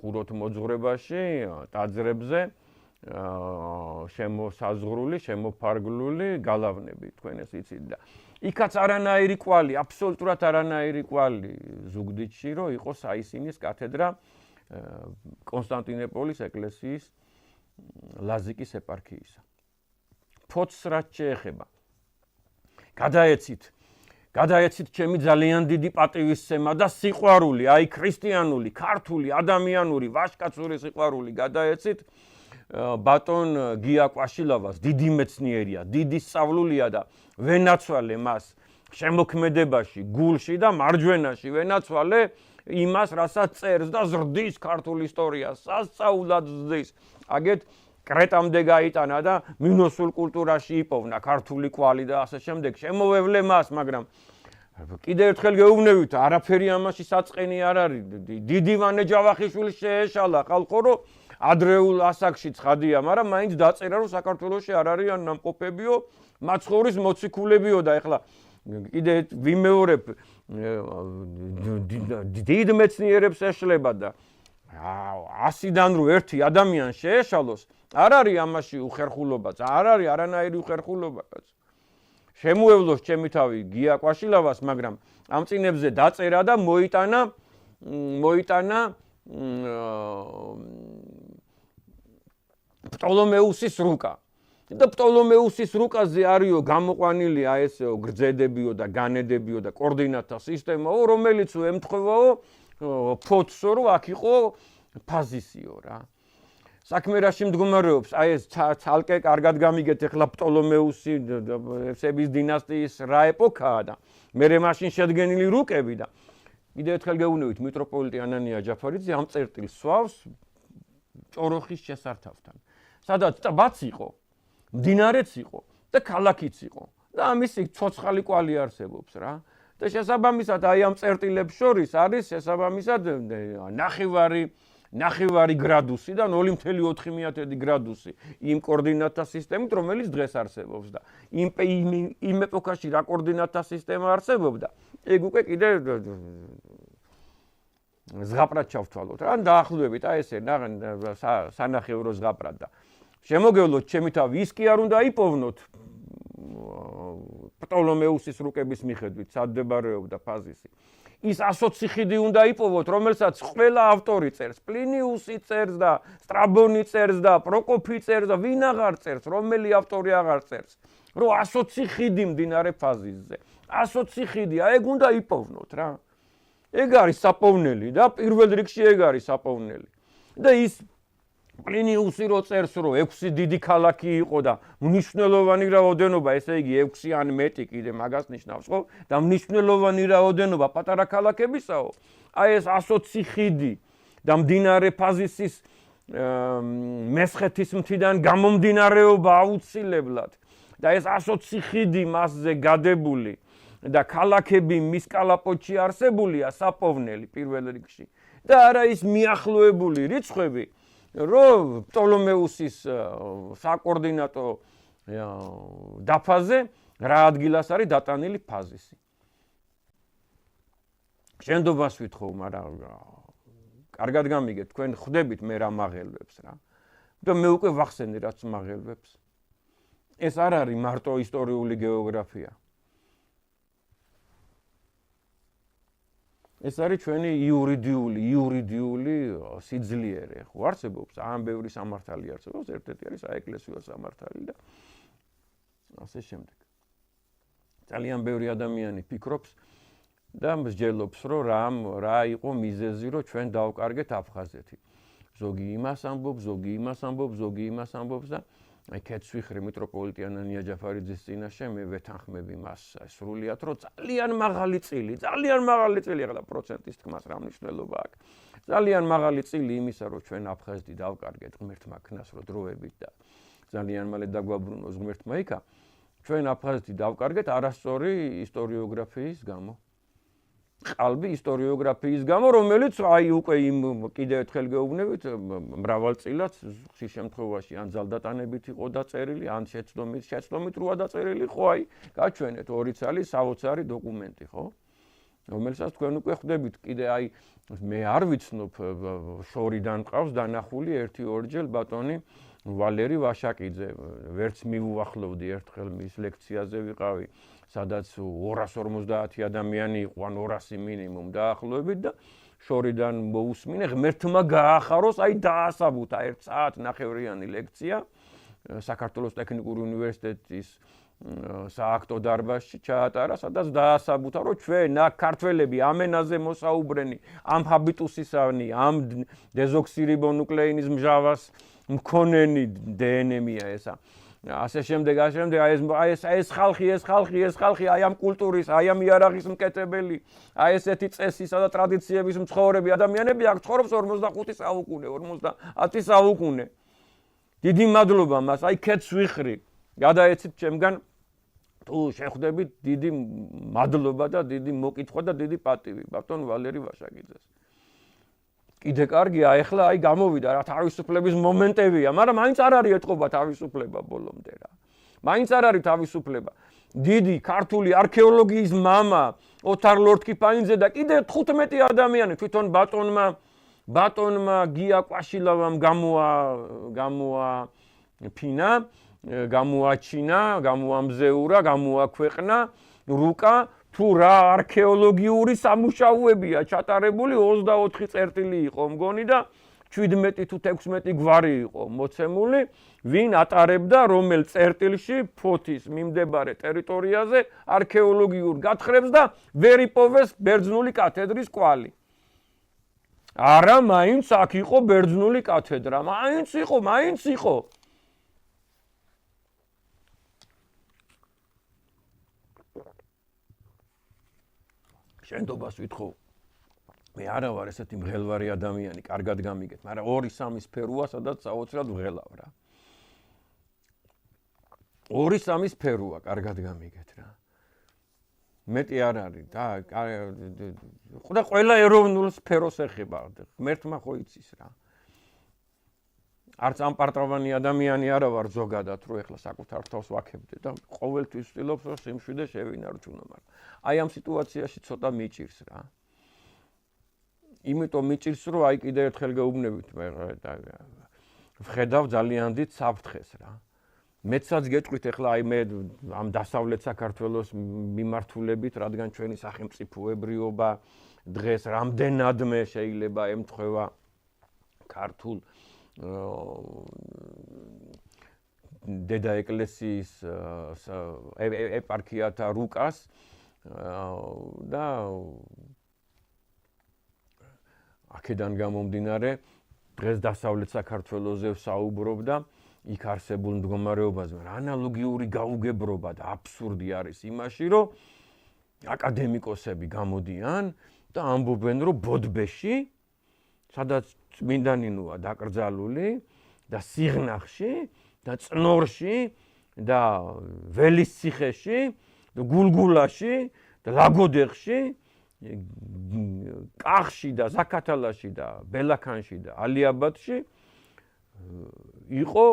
Speaker 1: ხუროთ მოძღვრებაში, ტაძრებზე, შემოსაზღვრული, შემოფარგლული გალავნები, თქვენ ეს იცით და იქაც არანაირი კვალი, აბსოლუტურად არანაირი კვალი ზუგდიდში, რომ იყო საისინის კათედრა კონსტანტინოპოლის ეკლესიის ლაზიკის ეპარქიისა. ფოცს რაც შეეხება. გადაეცით ჩემი ძალიან დიდი პატივისცემა და სიყვარული, აი ქრისტიანული, ქართული, ადამიანური, ვაჟკაცური სიყვარული გადაეცით ბატონ გია კვაშილავას, დიდი მეცნიერია, დიდი სწავლულია და ვენაცვალე მას შემოქმედებაში, გულში და მარჯვენაში ვენაცვალე იმას, რასაც წერს და ზრდის ქართულ ისტორიას, სასწაულად ზრდის. აგეთ კრეტამდე გაიტანა და მინოსულ კულტურაში იპოვნა ქართული კვალი და ასე შემდეგ. შემოვევლე მას, მაგრამ კიდე ერთხელ გეუბნებით, არაფერი ამაში საწყენი არ არის. დიდი ვანე ჯავახიშვილი შეეშალა ხალხო, რომ ადრეულ ასაკში ცხადია, მაგრამ მაინც დაწერა, რომ საქართველოში არ არიან ნამყოფებიო, მაცხოვრის მოციქულებიო და ეხლა კიდე ვიმეორებ დიდ მეცნიერებს ეშლება და 100-დან რო ერთი ადამიანი შეეშალოს, არ არის ამაში უხერხულობაც, არ არის არანაირი უხერხულობაც. შემოევლოს ჩემი თავი გია კვაშილავას, მაგრამ ამ წინებზე დაწერა და მოიტანა პტოლომეუსის რუკა. და პტოლომეუსის რუკაზე არისო გამოყვანილი ესეო გრძედებიო და განედებიო და კოორდინატთა სისტემაო, რომელიც ემთხვევაო ფოთსო, რომ აქ იყო ფაზისიო რა. საქმე რაში მდგომარეობს, ეს ცალკე კარგად გამიგეთ, ეხლა პტოლომეუსი ესების დინასტიის რა ეპოქაა და მერე მაშინ შედგენილი რუკები და კიდევ ერთხელ გეუბნებით, მიტროპოლიტი ანანია ჯაფარიძე ამ წერტილს სვავს ჭოროხის შესართავთან. სადაც ტბაც იყო, მდინარეც იყო და ქალაქიც იყო და ამისი ცოცხალი კვალი არსებობს რა. და შესაბამისად აი ამ წერტილებს შორის არის შესაბამისად ნახევარი გრადუსიდან 2.4 გრადუსი იმ კოორდინატთა სისტემით, რომელიც დღეს არსებობს და იმ ეპოქაში რა კოორდინატთა სისტემა არსებობდა, ეგ უკვე კიდე ზღაპრად ჩავთვალოთ რა, დაახლოებით აი ესე სანახევრო ზღაპრად და შემოგევლოთ ჩემი თავი, ის კი არ უნდა იპოვნოთ პტოლომეუსის რუკების მიხედვით, სად მდებარეობდა ფაზისი. ის 120 ხიდი უნდა იპოვოთ, რომელსაც ყველა ავტორი წერს, პლინიუსი წერს და სტრაბონი წერს და პროკოფი წერს და ვინ აღარ წერს, რომელი ავტორი აღარ წერს, რომ 120 ხიდი მდინარე ფაზისზე. 120 ხიდია, ეგ უნდა იპოვნოთ რა. ეგ არის საპოვნელი და პირველ რიგში ეგ არის საპოვნელი. და ის პლინიუსი რო წერს, რომ 6 დიდი ქალაქი იყო და მნიშვნელოვანი რაოდენობა, ესე იგი 6 ან მეტი კიდე მაგას ნიშნავს, ხო? და მნიშვნელოვანი რაოდენობა პატარა ქალაქებისაო. აი ეს 120 ხიდი და მდინარე ფაზისის მესხეთის მთიდან გამომდინარეობა აუცილებლად და ეს 120 ხიდი მასზე გადებული და ქალაქები მის კალაპოტში არსებულია საპოვნელი პირველ რიგში. და არა ის მიახლოებული რიცხვები, რომ პტოლომეუსის საკოორდინატო დაფაზე რა ადგილას არის დატანილი ფაზისი. შენდობას ვითხოვ, მაგრამ კარგად გამიგეთ, თქვენ ხვდებით მე რა მაღელვებს რა. და მე უკვე ვახსენე რაც მაღელვებს. ეს არ არის მარტო ისტორიული გეოგრაფია. ეს არის ჩვენი იურიდიული სიძლიერე, ხო არსებობს, ამ ბევრი სამართალი არსებობს, ერთ-ერთი არის საეკლესიო სამართალი და ასე შემდეგ. ძალიან ბევრი ადამიანი ფიქრობს და მსჯელობს, რომ რა იყო მიზეზი, რომ ჩვენ დავკარგეთ აფხაზეთი. ზოგი იმას ამბობს, ზოგი იმას ამბობს, ზოგი იმას ამბობს და აი კეთვიხრი მიტროპოლიტი ანანია ჯაფარიძის წინაშე მე ვეთანხმები მას სრულიად, რომ ძალიან მაღალი წილი, ახლა პროცენტის თქმას რა მნიშვნელობა აქვს. ძალიან მაღალი წილი იმისა, რომ ჩვენ აფხაზეთი დავკარგეთ ღმერთმა ქნას, რომ დროებით და ძალიან მალე დაგვაბრუნოს ღმერთმა იქა. ჩვენ აფხაზეთი დავკარგეთ არასწორი ისტორიოგრაფიის გამო. ყალბი ისტორიოგრაფიის გამო, რომელიც აი უკვე იმ კიდევ ერთხელ გეუბნებით, მრავალწილად ხშირ შემთხვევაში ან ძალდატანებით იყო დაწერილი, ან შეცდომით როა დაწერილი, ხო აი, გაჩვენეთ 2 ცალი საოცარი დოკუმენტი, ხო? რომელსაც თქვენ უკვე ხვდებით, კიდე აი მე არ ვიცნობ, შორიდან ყავს დანახული 1-2 ჯერ ბატონი ვალერი ვაშაკიძე, ვერც მიუახლოვდი ერთხელ მის ლექციაზე ვიყავი. სადაც 250 ადამიანი იყო, ან 200 მინიმუმ დაახლოებით და შორიდან მოусმინე, ღმერთმა გაახაროს, აი დაასაბუთა 1 საათნახევრიანი ლექცია საქართველოს ტექნიკური უნივერსიტეტის სააქტო დარბაზში ჩაატარა, სადაც დაასაბუთა, რომ ჩვენ აქ ქართველები ამ ენაზე მოსაუბრენი, ამ ჰაბიტუსისანი, ამ დეზოქსირიბონუკლეინის მჟავას მქონენი დნმ-ია ესა. ასე შემდეგ, აი ეს ხალხი, აი ამ კულტურის, აი ამ იარაღის მკეთებელი, აი ესეთი წესისა და ტრადიციების მცხოვრები ადამიანები აქ ცხოვრობს 45 საუკუნე, 50 საუკუნე. დიდი მადლობა მას, აი კეთვიხრი. გადაეცით ჩემგან თუ შეხვდებით, დიდი მადლობა და დიდი მოკითხვა და დიდი პატივი ბატონ ვალერი ვაშაკიძეს. კიდე კარგია, ეხლა აი გამოვიდა რა თავისუფლების მომენტებია, მაგრამ მაინც არ არის ეთყობა თავისუფლება ბოლომდე რა. მაინც არ არის თავისუფლება. დიდი ქართული არქეოლოგიის მამა ოთარ ლორთქიფანიძე და კიდე 15 ადამიანი თვითონ ბატონმა გია კვაშილავამ გამოაფინა გამოაჩინა, გამოამზეურა, გამოაქვეყნა რუკა თუ რა არქეოლოგიური სამუშაოებია ჩატარებული 24 წერტილი იყო მგონი და 17 თუ 16 გვარი იყო მოცემული, ვინ ატარებდა რომელ წერტილში ფოთის მიმდებარე ტერიტორიაზე არქეოლოგიურ გათხრებს და ვერ იპოვეს ბერძნული კათედრის კვალი. არა, მაინც აქ იყო ბერძნული კათედრა, მაინც იყო. შენდობას ვითხოვ. მე არა ვარ ესეთი მღელვარი ადამიანი, კარგად გამიგეთ, მაგრამ 2-3 სფეროა, სადაც საოცრად ვღელავ რა. 2-3 სფეროა, კარგად გამიგეთ რა. მეტი არ არის და ყველა ეროვნულ სფეროს ეხება. ღმერთმა ხო იცის რა. არც ამ პარტავანი ადამიანი არა ვარ ზოგადად, რომ ეხლა საკუთარ თავს ვაქებდე და ყოველთვის ვცდილობ, რომ სიმშვიდე შევინარჩუნო, მაგრამ აი ამ სიტუაციაში ცოტა მიჭირს რა. იმიტომ მიჭირს, რომ აი კიდე ერთხელ გეუბნებით მე ვხედავ ძალიან დიდ საფრთხეს რა. მეცაც გეტყვით ეხლა აი მე ამ დასავლეთ საქართველოს მიმართულებით, რადგან ჩვენი სახელმწიფოებრიობა დღეს რამდენადმე შეიძლება ემთხვევა ქართულ დედა ეკლესიის ეპარქიათა რუკას და აქედან გამომდინარე დღეს დასავლეთ საქართველოზე ვსაუბრობდა იქ არსებულ მდგომარეობაზე, მაგრამ ანალოგიური გაუგებრობა და აბსურდი არის იმაში, რომ აკადემიკოსები გამოდიან და ამბობენ, რომ ბოდბეში, სადაც წმინდანინოა დაკრძალული და სიღნაღში და წნორში და ველისციხეში და გულგულაში და ლაგოდეხში, კახში და ზაქათალაში და ბელაქანში და ალიაბადში იყო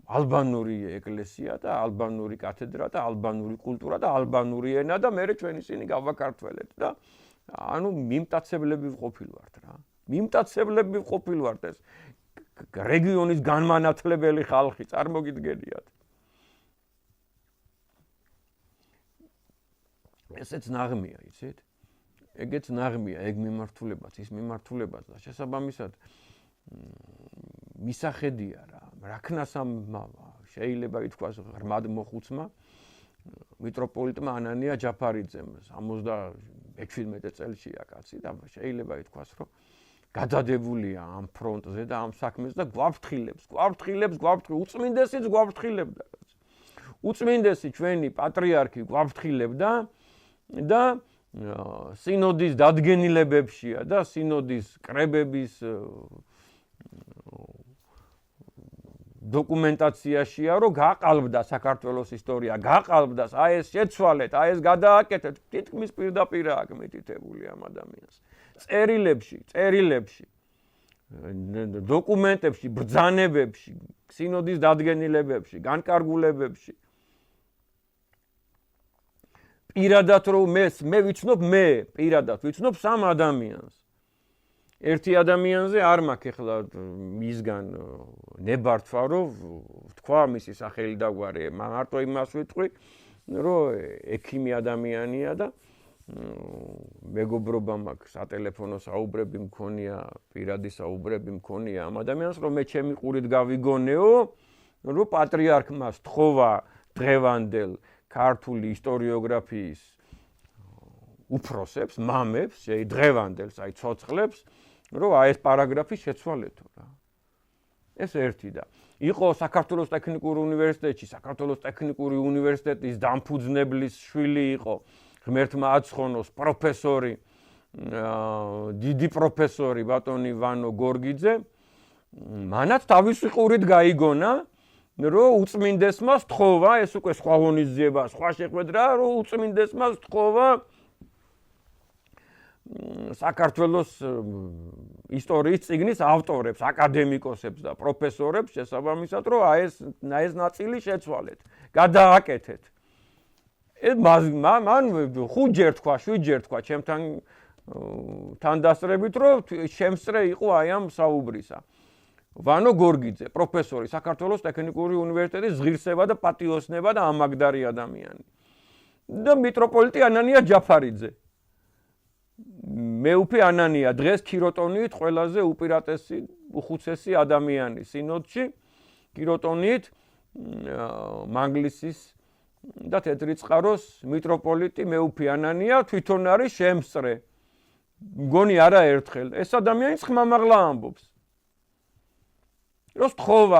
Speaker 1: ალბანური ეკლესია და ალბანური კათედრა და ალბანური კულტურა და ალბანური ენა და მე ჩვენ ისინი გავაკართველეთ და ანუ მიმტაცებლები ვყოფილვართ რა. მიმტაცებლები ვყოფილვართ ეს რეგიონის განმანათლებელი ხალხი, წარმოგიდგენიათ. ესეც ნაღმია, იცით? ეგეც ნაღმია, ეგ მიმართულებაც, ის მიმართულებაც და შესაბამისად მისახედია რა. რაქნასამ შეიძლება ითქვას ღრმად მოხუცმა მიტროპოლიტმა ანანია ჯაფარიძემ 77 წელშია კაცი და შეიძლება ითქვას რომ გადადებულია ამ ფრონტზე და ამ საქმეს და გვაფრთხილებს უწმინდესიც გვაფრთხილებდა. უწმინდესი ჩვენი პატრიარქი გვაფრთხილებდა და სინოდის დადგენილებებშია და სინოდის კრებების დოკუმენტაციაშია, რომ გაყალბდა საქართველოს ისტორია, გაყალბდა, აი ეს შეცვალეთ, აი ეს გადააკეთეთ, თითქმის პირდაპირ აკმიტითებული ამ ადამიანს. წერილებში, დოკუმენტებში, ბრძანებებში, სინოდის დადგენილებებში, განკარგულებებში. პირადად რომ მე ვიცნობ, პირადად ვიცნობ 3 ადამიანს. ერთი ადამიანზე არ მაქვს ახლა მისგან ნებართვა, რომ თქვა მისი სახელი და გვარი, მარტო იმას ვიტყვი, რომ ექიმი ადამიანია და მეგობრობა მაქვს, სატელეფონო საუბრები მქონია, პირადი საუბრები მქონია ამ ადამიანს, რომ მე ჩემი ყურით გავიგონეო, რომ პატრიარქმა სთხოვა დღევანდელ ქართული ისტორიოგრაფიის უფროსებს, მამებს, დღევანდელს, აი ცოცხლებს, რომ აი ეს პარაგრაფი შეცვალეთო რა. ეს ერთი და იყო საქართველოს ტექნიკური უნივერსიტეტში, საქართველოს ტექნიკური უნივერსიტეტის დამფუძნებლის შვილი იყო, ღმერთმა აცხონოს პროფესორი, დიდი პროფესორი ბატონი ვანო გორგიძე, მანაც თავისი ყურით გაიგონა, რომ უწმინდესმა სთხოვა, ეს უკვე სხვა ღონისძიება, სხვა შეხვედრა, რომ უწმინდესმა სთხოვა საქართველოს ისტორიის წიგნის ავტორებს, აკადემიკოსებს და პროფესორებს შესაბამისად, რომ აი ეს ნაწილი შეცვალეთ, გადააკეთეთ. მან 5-ჯერ თქვა, 7-ჯერ თქვა ჩემთან დასწრებით, რომ შემსწრე იყო აი ამ საუბრისა. ვანო გორგიძე, პროფესორი, საქართველოს ტექნიკური უნივერსიტეტის ღირსება და პატიოსნება და ამაგდარი ადამიანი. და მიტროპოლიტი ანანია ჯაფარიძე. მეუფე ანანია დღეს ქიროტონიით ყველაზე უპირატესი, უხუცესი ადამიანი სინოდში. ქიროტონიით მანგლისის და თეთრიწყაროს მიტროპოლიტი მეუფე ანანია თვითონ არის შემსწრე. მგონი არა ერთხელ. ეს ადამიანი ხმამაღლა ამბობს. რომ სთხოვა,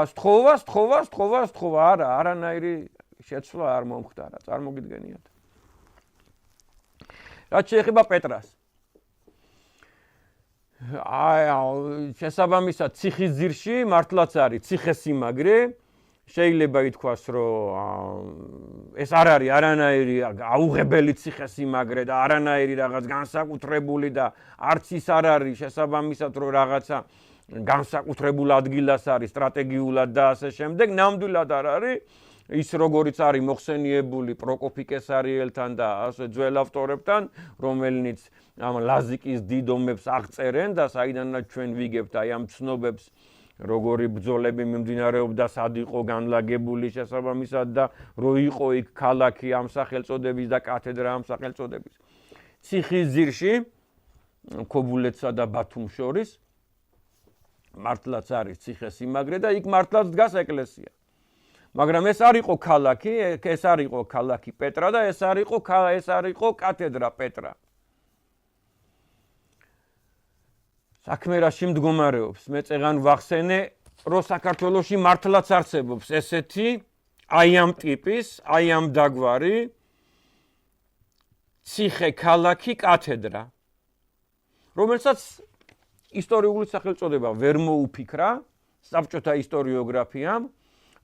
Speaker 1: არანაირი შეცვლა არ მომხდარა, წარმოგიდგენიათ. რაც შეეხება პეტრას. შესაბამისად ციხისძირში მართლაც არის ციხესიმაგრე, შეიძლება ითქვას, რომ ეს არ არის არანაირი აუღებელი ციხესიმაგრე და არანაირი რაღაც განსაკუთრებული და არც ის არ არის შესაბამისად, რომ რაღაცა განსაკუთრებულ ადგილას არის სტრატეგიულად და ასე შემდეგ, ნამდვილად არ არის ის როგორიც არის მოხსენიებული პროკოფი კესარიელთან და ასე ძველ ავტორებთან, რომელნიც ამ ლაზიკის დიდომებს აღწერენ და საიდანაც ჩვენ ვიგებთ აი ამ ცნობებს, როგორი ბრძოლები მიმდინარეობდა, სად იყო განლაგებული შესაბამისად და რო იყო იქ ქალაქი ამ სახელწოდების და კათედრა ამ სახელწოდების. ციხისძირში ქობულეთსა და ბათუმს შორის მართლაც არის ციხესიმაგრე და იქ მართლაც დგას ეკლესია. მაგრამ ეს არ იყო ქალაქი, ეს არ იყო ქალაქი პეტრა და ეს არ იყო კათედრა პეტრა. საქმე რა შემდგომარეობს, მე წეღან ვახსენე, რომ საქართველოში მართლაც არსებობს ესეთი აი ამ ტიპის, აი ამ დაგვარი ციხე ქალაქი კათედრა, რომელსაც ისტორიული სახელწოდება ვერ მოუფიქრა საბჭოთა ისტორიოგრაფიამ,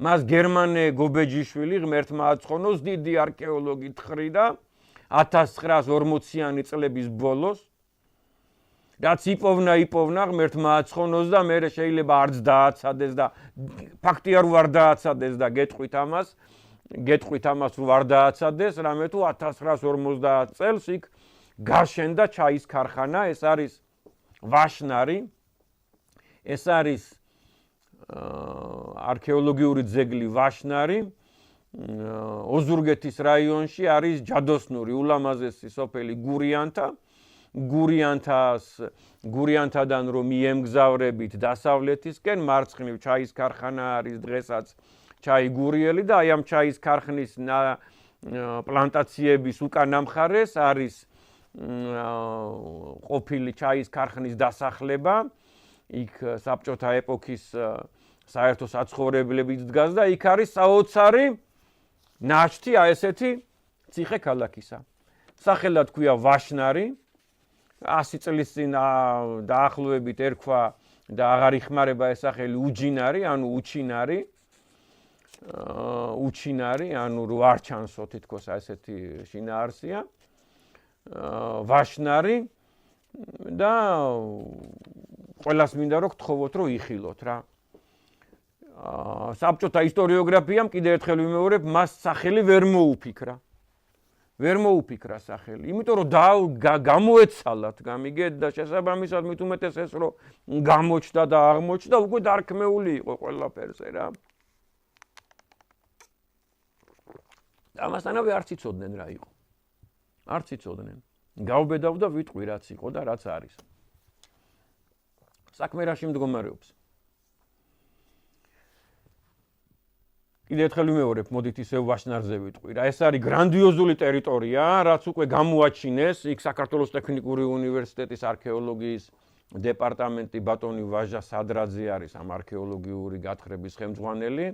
Speaker 1: მას გერმანე გობეჯიშვილი ღმერთმა აცხონოს დიდი არქეოლოგი თხრიდა 1940-იანი წლების ბოლოს, რაც იპოვნა ღმერთმა აცხონოს და მე შეიძლება არც დააცადეს და ფაქტია რომ არ დააცადეს და გეტყვით ამას რომ არ დააცადეს, რამე თუ 1950 წელს იქ გაშენდა ჩაის ქარხანა, ეს არის ვაშნარი, ეს არის არქეოლოგიური ძეგლი ვაშნარი, ოზურგეთის რაიონში არის ჯადოსნური ულამაზესი სოფელი გურიანთადან რომ მიემგზავრებით დასავლეთისკენ, მარცხნივ ჩაის ქარხანა არის დღესაც ჩაი გურიელი და აი ამ ჩაის ქარხნის პლანტაციების უკან ამხარეს არის ყოფილი ჩაის ქარხნის დასახლება, იქ საბჭოთა ეპოქის საერთო საცხოვრებლებით დგას და იქ არის საოცარი ნაშთი ესეთი ციხე ქალაქისა. სახელად ქვია ვაშნარი, 100 წლის წინ დაახლოებით ერქვა და აღარ იხმარება ეს სახელი უჯინარი, ანუ უჩინარი, ანუ რო არ ჩანსო თითქოს ესეთი შინაარსია. ვაშნარი და ყველას მინდა რომ გთხოვოთ რომ იხილოთ რა. საბჭოთა ისტორიოგრაფიამ კიდევ ერთხელ ვიმეორებ, მას სახელი ვერ მოუფიქრა სახელი. იმიტომ რომ გამოეცალათ, გამიგეთ და შესაბამისად მით უმეტეს ეს რომ გამოჩნდა და აღმოჩნდა, უკვე დარქმეული იყო ყველაფერზე რა. ამასთანავე არც იცოდნენ რა იყო. არც იცოდნენ. გავბედავ და ვიტყვი რაც იყო და რაც არის. საქმე რა შემდგომარეობს. კიდევ ერთხელ ვიმეორებ, მოდით ისევ ვაშნარზე ვიტყვი რა. ეს არის გრანდიოზული ტერიტორია, რაც უკვე გამოაჩინეს, იქ საქართველოს ტექნიკური უნივერსიტეტის არქეოლოგიის დეპარტამენტი ბატონი ვაჟა სადრაძე არის ამ არქეოლოგიური გათხრების ხელმძღვანელი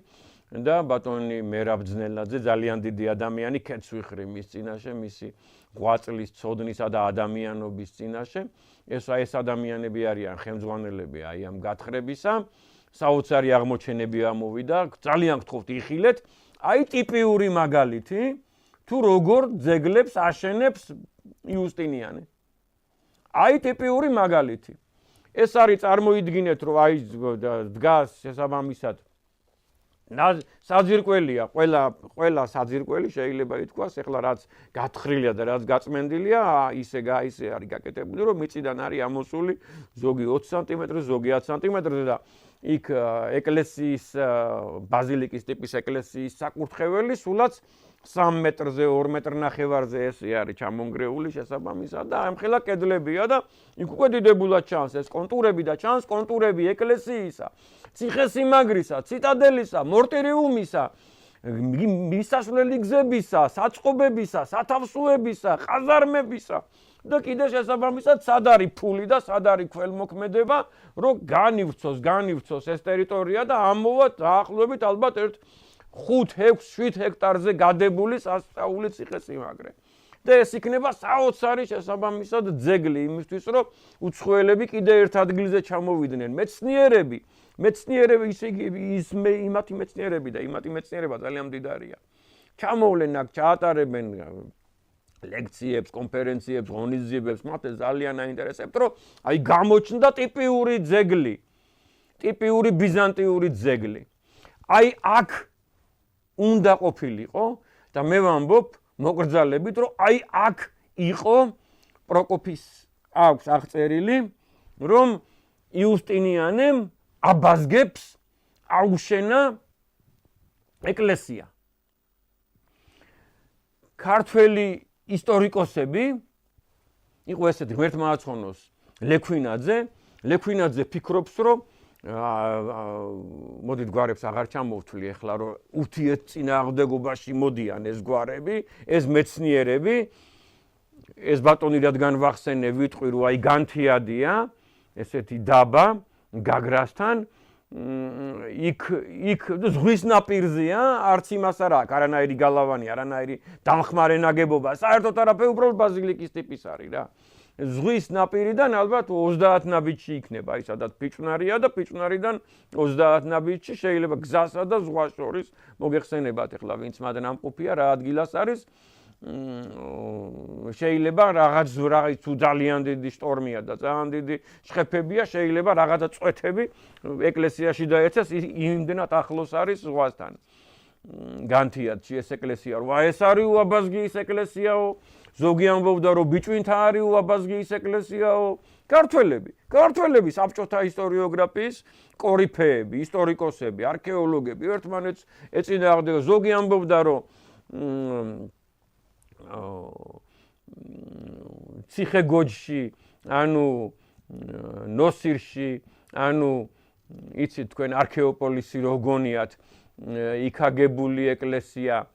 Speaker 1: და ბატონი მერაბ ძნელაძე ძალიან დიდი ადამიანი, კეთს ვიხრი მის წინაშე, მისი ღვაწლის, ცოდნისა და ადამიანობის წინაშე. ეს ადამიანები არიან ხელმძღვანელები აი ამ გათხრებისა. საოცარი აღმოჩენები ამოვიდა, ძალიან გთხოვთ იხილეთ, აი ტიპიური მაგალითი, თუ როგორ ძეგლებს აშენებს იუსტინიანე. აი ტიპიური მაგალითი. ეს არის წარმოიდგინეთ, რომ აი დგას შესაბამისად საძირკველია, ყველა საძირკველი შეიძლება ითქვას, ეხლა რაც გათხრილია და რაც გაწმენდილია, ისე არის გაკეთებული, რომ მიწიდან არის ამოსული ზოგი 20 სანტიმეტრზე, ზოგი 10 სანტიმეტრზე და იქ ეკლესიის ბაზილიკის ტიპის ეკლესიის საკურთხეველი სულაც 3 მეტრზე, 2 მეტრნახევარზე ესე არის ჩამონგრეული შესაბამისად და ამხელა კედლებია და იქ უკვე დიდებულად ჩანს ეს კონტურები და ჩანს კონტურები ეკლესიისა, ციხესიმაგრისა, ციტადელისა, მორტირიუმისა, მისასვლელი გზებისა, საწყობებისა, სათავსოებისა, ყაზარმებისა და კიდე შესაბამისად სად არის ფული და სად არის ქველმოქმედება, რომ განივცოს ეს ტერიტორია და ამოვა დაახლოებით ალბათ 5, 6, 7 ჰექტარზე გადებული სასწაული ციხესიმაგრე. და ეს იქნება საოცარი შესაბამისად ძეგლი იმისთვის, რომ უცხოელები კიდე ერთ ადგილზე ჩამოვიდნენ. მეცნიერები ისე იმათი მეცნიერები და იმათი მეცნიერება ძალიან მდიდარია. ჩამოვლენ აქ, ჩაატარებენ ლექციებს, კონფერენციებს, ღონისძიებებს, მათ ძალიან აინტერესებთ, რომ აი გამოჩნდა ტიპიური ძეგლი, ტიპიური ბიზანტიური ძეგლი. აი აქ უნდა ყოფილიყო და მე ვამბობ მოკრძალებით, რომ აი აქ იყო პროკოფის აქვს აღწერილი, რომ იუსტინიანემ აბაზგებს აუშენა ეკლესია. ქართველი ისტორიკოსები იყო ესეთი ღმერთმააცხონოს ლექვინაძე ფიქრობს, რომ მოდით გვარებს აღარ ჩამოვთვლი ახლა, რომ ურთიერთწინააღმდეგობაში მოდიან ეს გვარები, ეს მეცნიერები, ეს ბატონი რადგან ვახსენე ვიტყვი, რომ აი განთიადია ესეთი დაბა გაგრასთან, იქ ზღვის ნაპირზეა, არც იმას არ აქვს, არანაირი გალავანი, არანაირი დამხმარე ნაგებობა, საერთოდ არაფერი, უბრალოდ ბაზილიკის ტიპის არის რა. ზღვის ნაპირიდან ალბათ 30 ნაბიჯში იქნება, აი სადაც ფიჭვნარია და ფიჭვნარიდან 30 ნაბიჯში შეიძლება გზასა და ზღვას შორის მოგეხსენებათ ახლა ვინც მადნამყოფია რა ადგილას არის. შეიძლება რაღაც თუ ძალიან დიდი შტორმია და ძალიან დიდი შხეფებია, შეიძლება რაღაცა წვეთები ეკლესიაში დაეცეს, იმდენად ახლოს არის ზღვასთან. განთიადში ეს ეკლესია, რა ეს არის უაბაზგიის ეკლესიაო, ზოგი ამბობდა, რომ ბიჭვინთა არის უაბაზგიის ეკლესიაო. ქართველები საბჭოთა ისტორიოგრაფიის კორიფეები, ისტორიკოსები, არქეოლოგები ერთმანეთს ეწინააღმდეგებდნენ. ზოგი ამბობდა, რომ ციხე-გოჯში, ანუ ნოსირში, ანუ იცით თქვენ არქეოპოლისი როგონიათ, იქ აგებული ეკლესია,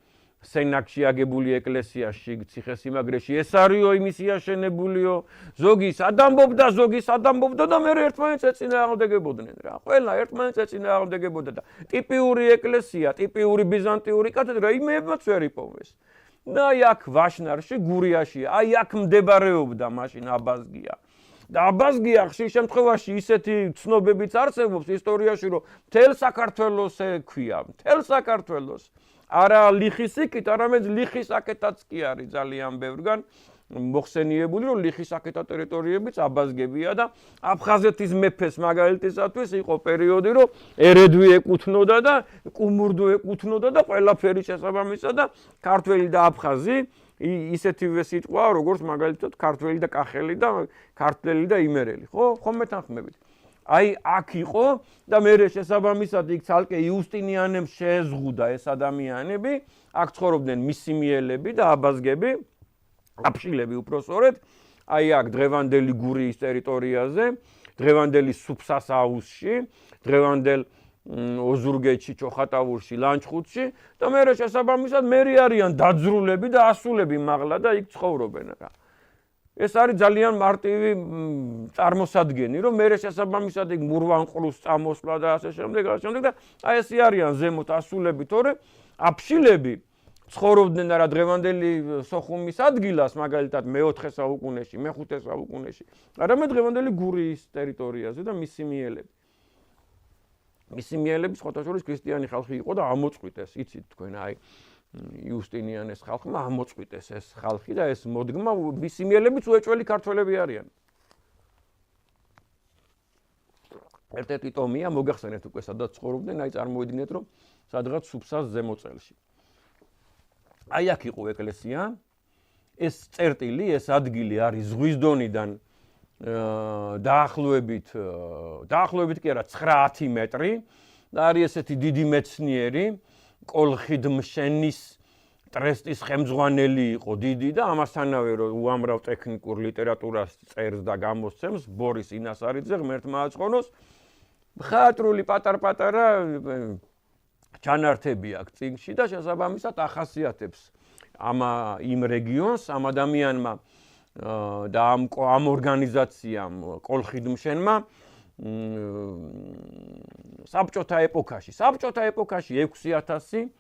Speaker 1: სენაკში აგებული ეკლესია შიგ ციხესიმაგრეში, ეს არისო იმისი აშენებულიო, ზოგი სადამბობდა და მე ერთმანეთს ეწინააღმდეგებოდნენ რა. ყველა ერთმანეთს ეწინააღმდეგებოდა და ტიპიური ეკლესია, ტიპიური ბიზანტიური კათედრა იმებმაც ვერ იპოვეს. და აი აქ ვაშნარში, გურიაში, აი აქ მდებარეობდა მაშინ აბაზგია. და აბაზგია ხშირ შემთხვევაში ისეთი ცნობებიც არსებობს ისტორიაში, რომ მთელ საქართველოს ექვია, მთელ საქართველოს. არა ლიხისიკით, არამედ ლიხისაკეთაც კი არის ძალიან ბევრგან მოხსენიებული, რომ ლიხისაკეთა ტერიტორიებიც აბაზგებია და აფხაზეთის მეფეს მაგალითისათვის იყო პერიოდი, რომ ერედვი ეკუთვნოდა და კუმურდო ეკუთვნოდა და ყველაფერი შესაბამისად და ქართველი და აფხაზი ისეთივე სიტყვაა, როგორც მაგალითად ქართველი და კახელი და ქართველი და იმერელი, ხო? ხომ მეთანხმებით. აი აქ იყო და მე შესაბამისად იქ ცალკე იუსტინიანემ შეეზღუდა ეს ადამიანები, აქ ცხოვრობდნენ მისიმიელები და აბაზგები, აფშილები უпроსორეთ, აი აქ დღევანდელი გურიის ტერიტორიაზე, დღევანდელი სუფსას-აუზში, დღევანდელ ოზურგეთში, ჩოხატავურში, ლანჩხუთში და მე შესაბამისად მერი არიან დაძრულები და ასულები მაღლა და იქ ცხოვრობენ რა. ეს არის ძალიან მარტივი წარმოსადგენი, რომ მე შესაბამისად იქ მურვანყრუს წამოსვლა და ასე შემდეგ და აი ესე არიან ზემოთ ასულები, თორე აფშილები ცხოვრობდნენ რა დღევანდელი სოხუმის ადგილას, მაგალითად მე-4 საუკუნეში, მე-5 საუკუნეში, არამედ დღევანდელი გურიის ტერიტორიაზე და მისიმიელები სხვათა შორის ქრისტიანი ხალხი იყო და ამოწყვიტეს, იცით თქვენ აი იუსტინიანეს ხალხმა ამოწყვიტეს ეს ხალხი და ეს მოდგმა მისიმიელებიც უეჭველი ქართველები არიან. ერთ-ერთი ტომია, მოგახსენეთ უკვე სადაც ცხოვრობდნენ, აი წარმოიდგინეთ რომ სადღაც სუფსას ზემო წელში. აი აქ იყო ეკლესია, ეს წერტილი, ეს ადგილი არის ზღვის დონიდან დაახლოებით კი არა 9-10 მეტრი და არის ესეთი დიდი მეცნიერი კოლხიდმშენის ტრესტის ხელმძღვანელი იყო დიდი და ამასთანავე რომ უამრავ ტექნიკურ ლიტერატურას წერს და გამოსცემს ბორის ინასარიძე ღმერთმა აწყონოს მხატვრული პატარ-პატარა ჩანართები აქვს წიგნში და შესაბამისად ახასიათებს იმ რეგიონს ამ ადამიანმა და ამ ორგანიზაციამ კოლხიდმშენმა საბჭოთა ეპოქაში 6000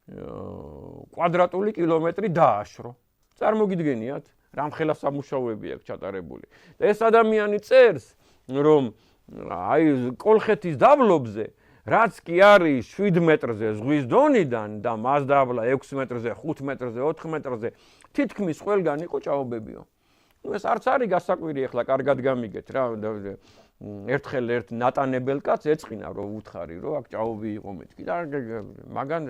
Speaker 1: კვადრატული კილომეტრი დააშრო. წარმოგიდგენიათ, რამხელა სამუშაოები აქვს ჩატარებული. და ეს ადამიანი წერს, რომ აი კოლხეთის დაბლობზე, რაც კი არის 7 მეტრზე ზღვის დონიდან და მას დაბლა 6 მეტრზე, 5 მეტრზე, 4 მეტრზე, თითქმის ყველგან იყო ჭაობებიო. ეს არც არის გასაკვირი, ახლა კარგად გამიგეთ რა. ერთხელ ერთ ნატანებელ კაცს ეწყინა რომ უთხარი, რომ აქ ჭაობი იყო მეთქი და მაგან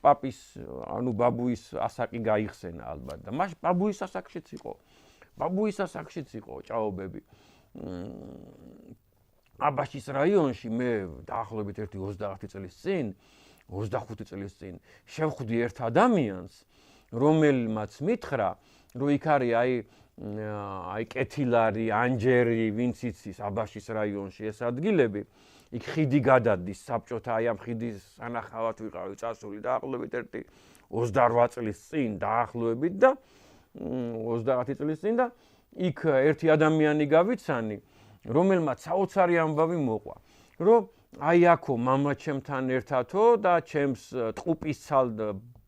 Speaker 1: პაპის, ანუ ბაბუის ასაკი გაიხსენა ალბათ და მაშ ბაბუის ასაკშიც იყო ჭაობები. აბაშის რაიონში მე დაახლოებით 29 წლის წინ, 25 წლის წინ შევხვდი ერთ ადამიანს, რომელმაც მითხრა, რომ იქ არის აი კეთილარი, ანჯერი, ვინც იცის აბაშის რაიონში ეს ადგილები. იქ ხიდი გადადის საბჭოთა აი ამ ხიდის სანახავად ვიყავი წასული დაახლოებით 28 წლის წინ დაახლოებით და 30 წლის წინ და იქ ერთი ადამიანი გავიცანი რომელმაც საოცარი ამბავი მოყვა რომ აი აქო მამაჩემთან ერთადო და ჩემს ტყუპისცალ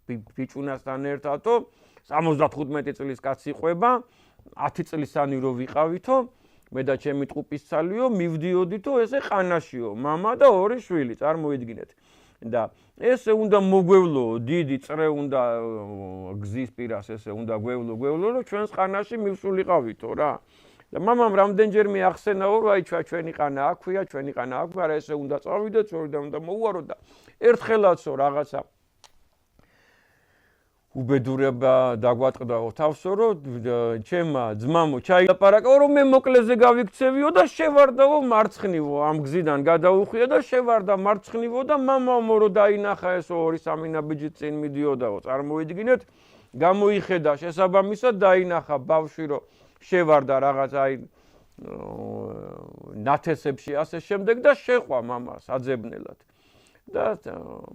Speaker 1: ბიჭუნასთან ერთადო 75 წლის კაცი ყვება 10 წლისანი რო ვიყავითო მე და ჩემი ტყუპისცალიო მივდიოდითო ესე ყანაშიო მამა და ორი შვილი წარმოიდგინეთ და ესე უნდა მოგვევლო დიდი წრე უნდა გზის პირას ესე უნდა გვევლო რომ ჩვენს ყანაში მივსულიყავითო რა და მამამ რამდენჯერმე ახსენაო რომ აი ჩვენი ყანა აქვია ჩვენი ყანა აქვს არა ესე უნდა წავიდეთ უნდა მოუარო და ერთხელაცო რაღაცა უბედურება დაგვატყდაო თავსო რომ ჩემმა ძმამო ჩაილაპარაკაო რომ მე მოკლეზე გავიქცევიო და შევარდაო მარცხნივო ამ გზიდან გადაუხვია და შევარდა მარცხნივო და მამამო რომ დაინახა ეს 2-3 ნაბიჯი წინ მიდიოდაო წარმოიდგინეთ გამოიხედა შესაბამისად დაინახა ბავშვი რომ შევარდა რაღაც აი ნათესებში ასე შემდეგ და შეყვა მამას აძებნელად და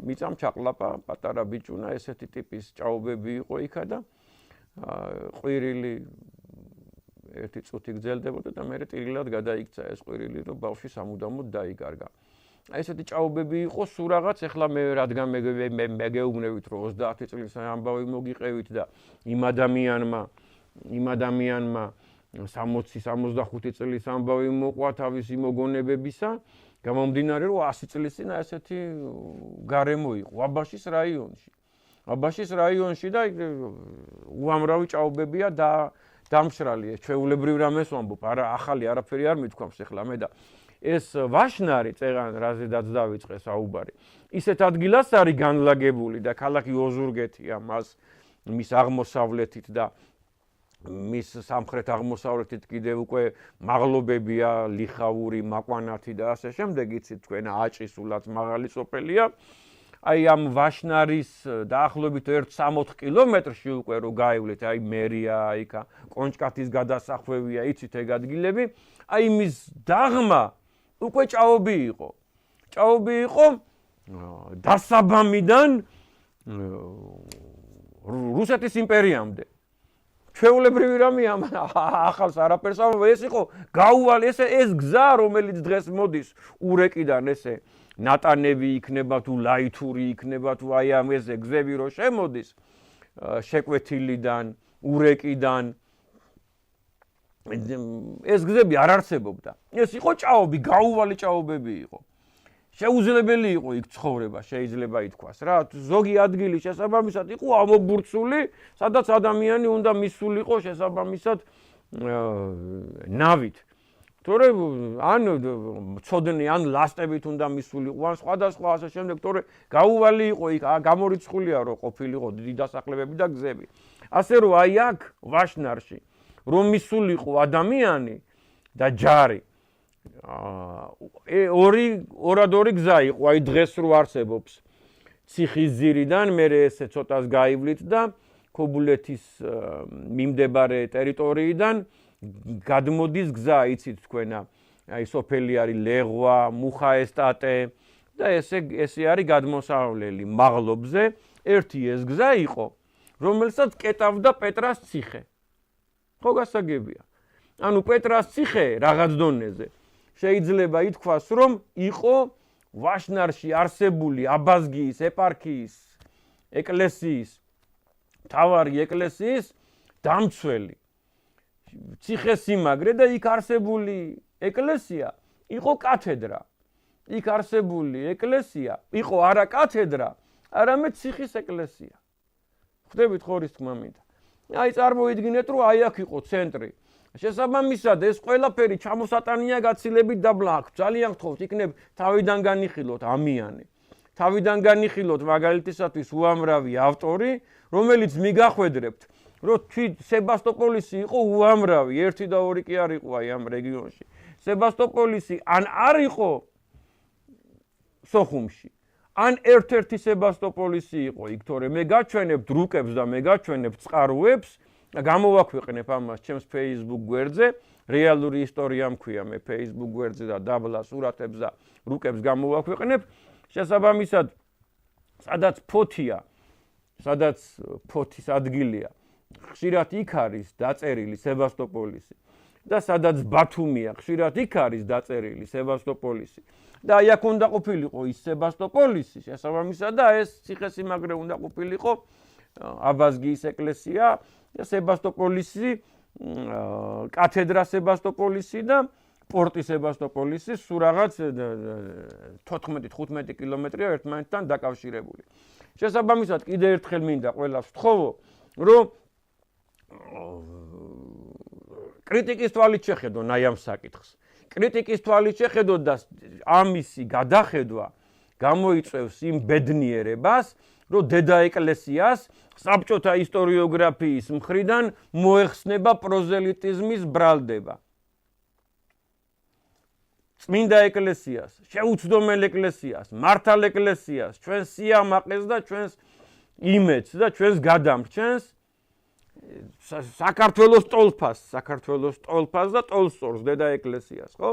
Speaker 1: მიწამ ჩაყლაპა პატარა ბიჭუნა ესეთი ტიპის ჭაობები იყო იქა და ყვირილი ერთი წუთი გრძელდებოდა და მე ტირილად გადაიქცა ეს ყვირილი რომ ბავშვი სამუდამოდ დაიკარგა. აი ესეთი ჭაობები იყო სულ რაღაც ახლა მე რადგან მეგეუბნებით რომ 30 წლის ამბავი მოგიყევით და იმ ადამიანმა 60-65 წლის ამბავი მოყვა თავისი მოგონებებისა გამომდინარე რომ 100 წლის წინ ესეთი გარემო იყო აბაშის რაიონში. აბაშის რაიონში და უამრავი ჭაობებია და დამშრალი ჩვეულებრივ რამეს ვამბობ, არა ახალი არაფერი არ მithქვამს ახლა მე და ეს ვაშნარი წეღან რაზედაც დავიწყე საუბარი. ისეთ ადგილას არის განლაგებული და ქალაქი ოზურგეთია მის აღმოსავლეთით და მის სამხრეთ აღმოსავლეთით კიდევ უკვე მაღლობებია, ლიხაური, მაკვანათი და ასე შემდეგ, იცით თქვენ აჭისულად მაღალი სოფელია. აი ამ ვაშნარის დაახლოებით 1-60 კილომეტრში უკვე რო გაივლეთ, აი მერია, აიქა კონჭკათის გადასახვევია, იცით ეგ ადგილები. აი მის დაღმა უკვე ჭაობი იყო. ჭაობი იყო დასაბამიდან რუსეთის იმპერიამდე. ჩვეულებრივი რამე ახალს არაფერს ამბობ ეს იყო გაუვალი ეს გზა რომელიც დღეს მოდის ურეკიდან ესე ნატანევი იქნება თუ ლაითური იქნება თუ აი ამ ესე გზები რო შემოდის შეკვეთილიდან ურეკიდან ეს გზები არ არსებობდა ეს იყო ჭაობი გაუვალი ჭაობები იყო შეუძლებელი იყო იქ ცხოვრება შეიძლება ითქვას რა ზოგი ადგილი შესაბამისად იყო ამობურცული სადაც ადამიანი უნდა მისულიყო შესაბამისად ნავით თორე ან ცოდნე ან ლასტებით უნდა მისულიყო ან სხვადასხვა ასე შემდეგ თორე გაუვალი იყო იქ გამორიცხულია რომ ყოფილიყო დიდი დასახლებები და გზები ასე რომ აი აქ ვაშნარში რომ მისულიყო ადამიანი და ჯარი ორი გზა იყო აი დღეს რო არსებობს ციხის ძირიდან მე ესე ცოტას გაივლით და ქობულეთის მიმდებარე ტერიტორიიდან გადმოდის გზა იცით თქვენა აი სოფელი არის ლეღვა მუხაესტატე და ესე არის გადმოსავლელი მაღლობზე ერთი ეს გზა იყო რომელსაც კეტავდა პეტრას ციხე ხო გასაგებია ანუ პეტრას ციხე რაღაც დონეზე შეიძლება ითქვას რომ იყო ვაშნარში არსებული აბაზგიის ეპარქიის ეკლესიის მთავარი ეკლესიის დამცველი ციხესიმაგრე და იქ არსებული ეკლესია იყო კათედრა. იქ არსებული ეკლესია იყო არა კათედრა, არამედ ციხის ეკლესია. ხვდებით ხორის თქმა მინდა. აი წარმოიდგინეთ რომ აი აქ იყო ცენტრი. შესაბამისად ეს ყველაფერი ჩამოსატანია გაცილებით დაბლა აქ. ძალიან გთხოვთ იქნებ თავიდან განიხილოთ ამიანი. თავიდან განიხილოთ მაგალითისათვის უამრავი ავტორი, რომელიც მიგახვედრებთ რომ თვით სებასტოპოლისი იყო უამრავი, ერთი და ორი კი არ იყო აი ამ რეგიონში. სებასტოპოლისი ან არ იყო სოხუმში, ან ერთ-ერთი სებასტოპოლისი იყო იქ, თორე მე გაჩვენებთ რუკებს და მე გაჩვენებთ წყაროებს და გამოვაქვეყნებ ამას ჩემს Facebook გვერდზე, რეალური ისტორია მქვია მე Facebook გვერდზე და დაბლა სურათებს და რუკებს გამოვაქვეყნებ. შესაბამისად, სადაც ფოთია, სადაც ფოთის ადგილია ხშირად იქ არის დაწერილი სებასტოპოლისი და სადაც ბათუმია ხშირად იქ არის დაწერილი სებასტოპოლისი და აი აქ უნდა ყოფილიყო ის სებასტოპოლისი შესაბამისად და ეს ციხესიმაგრე უნდა ყოფილიყო აბაზგიის ეკლესია და სებასტოპოლისი კათედრა სებასტოპოლისი და პორტი სებასტოპოლისი სულ რაღაც 14-15 კილომეტრია ერთმანეთთან დაკავშირებული შესაბამისად კიდე ერთხელ მინდა ყველას ვთხოვო რომ კრიტიკის თვალით შეხედონ აი ამ საკითხს. კრიტიკის თვალით შეხედოთ და ამისი გადახედვა გამოიწვევს იმ ბედნიერებას, რომ დედა ეკლესიას საბჭოთა ისტორიოგრაფიის მხრიდან მოეხსნება პროზელიტიზმის ბრალდება. წმინდა ეკლესიას, შეუცდომელ ეკლესიას, მართალ ეკლესიას, ჩვენს სიამაყეს და ჩვენს იმედს და ჩვენს გადამრჩენს საქართველოს ტოლფას და ტოლსტორს დედა ეკლესიას, ხო?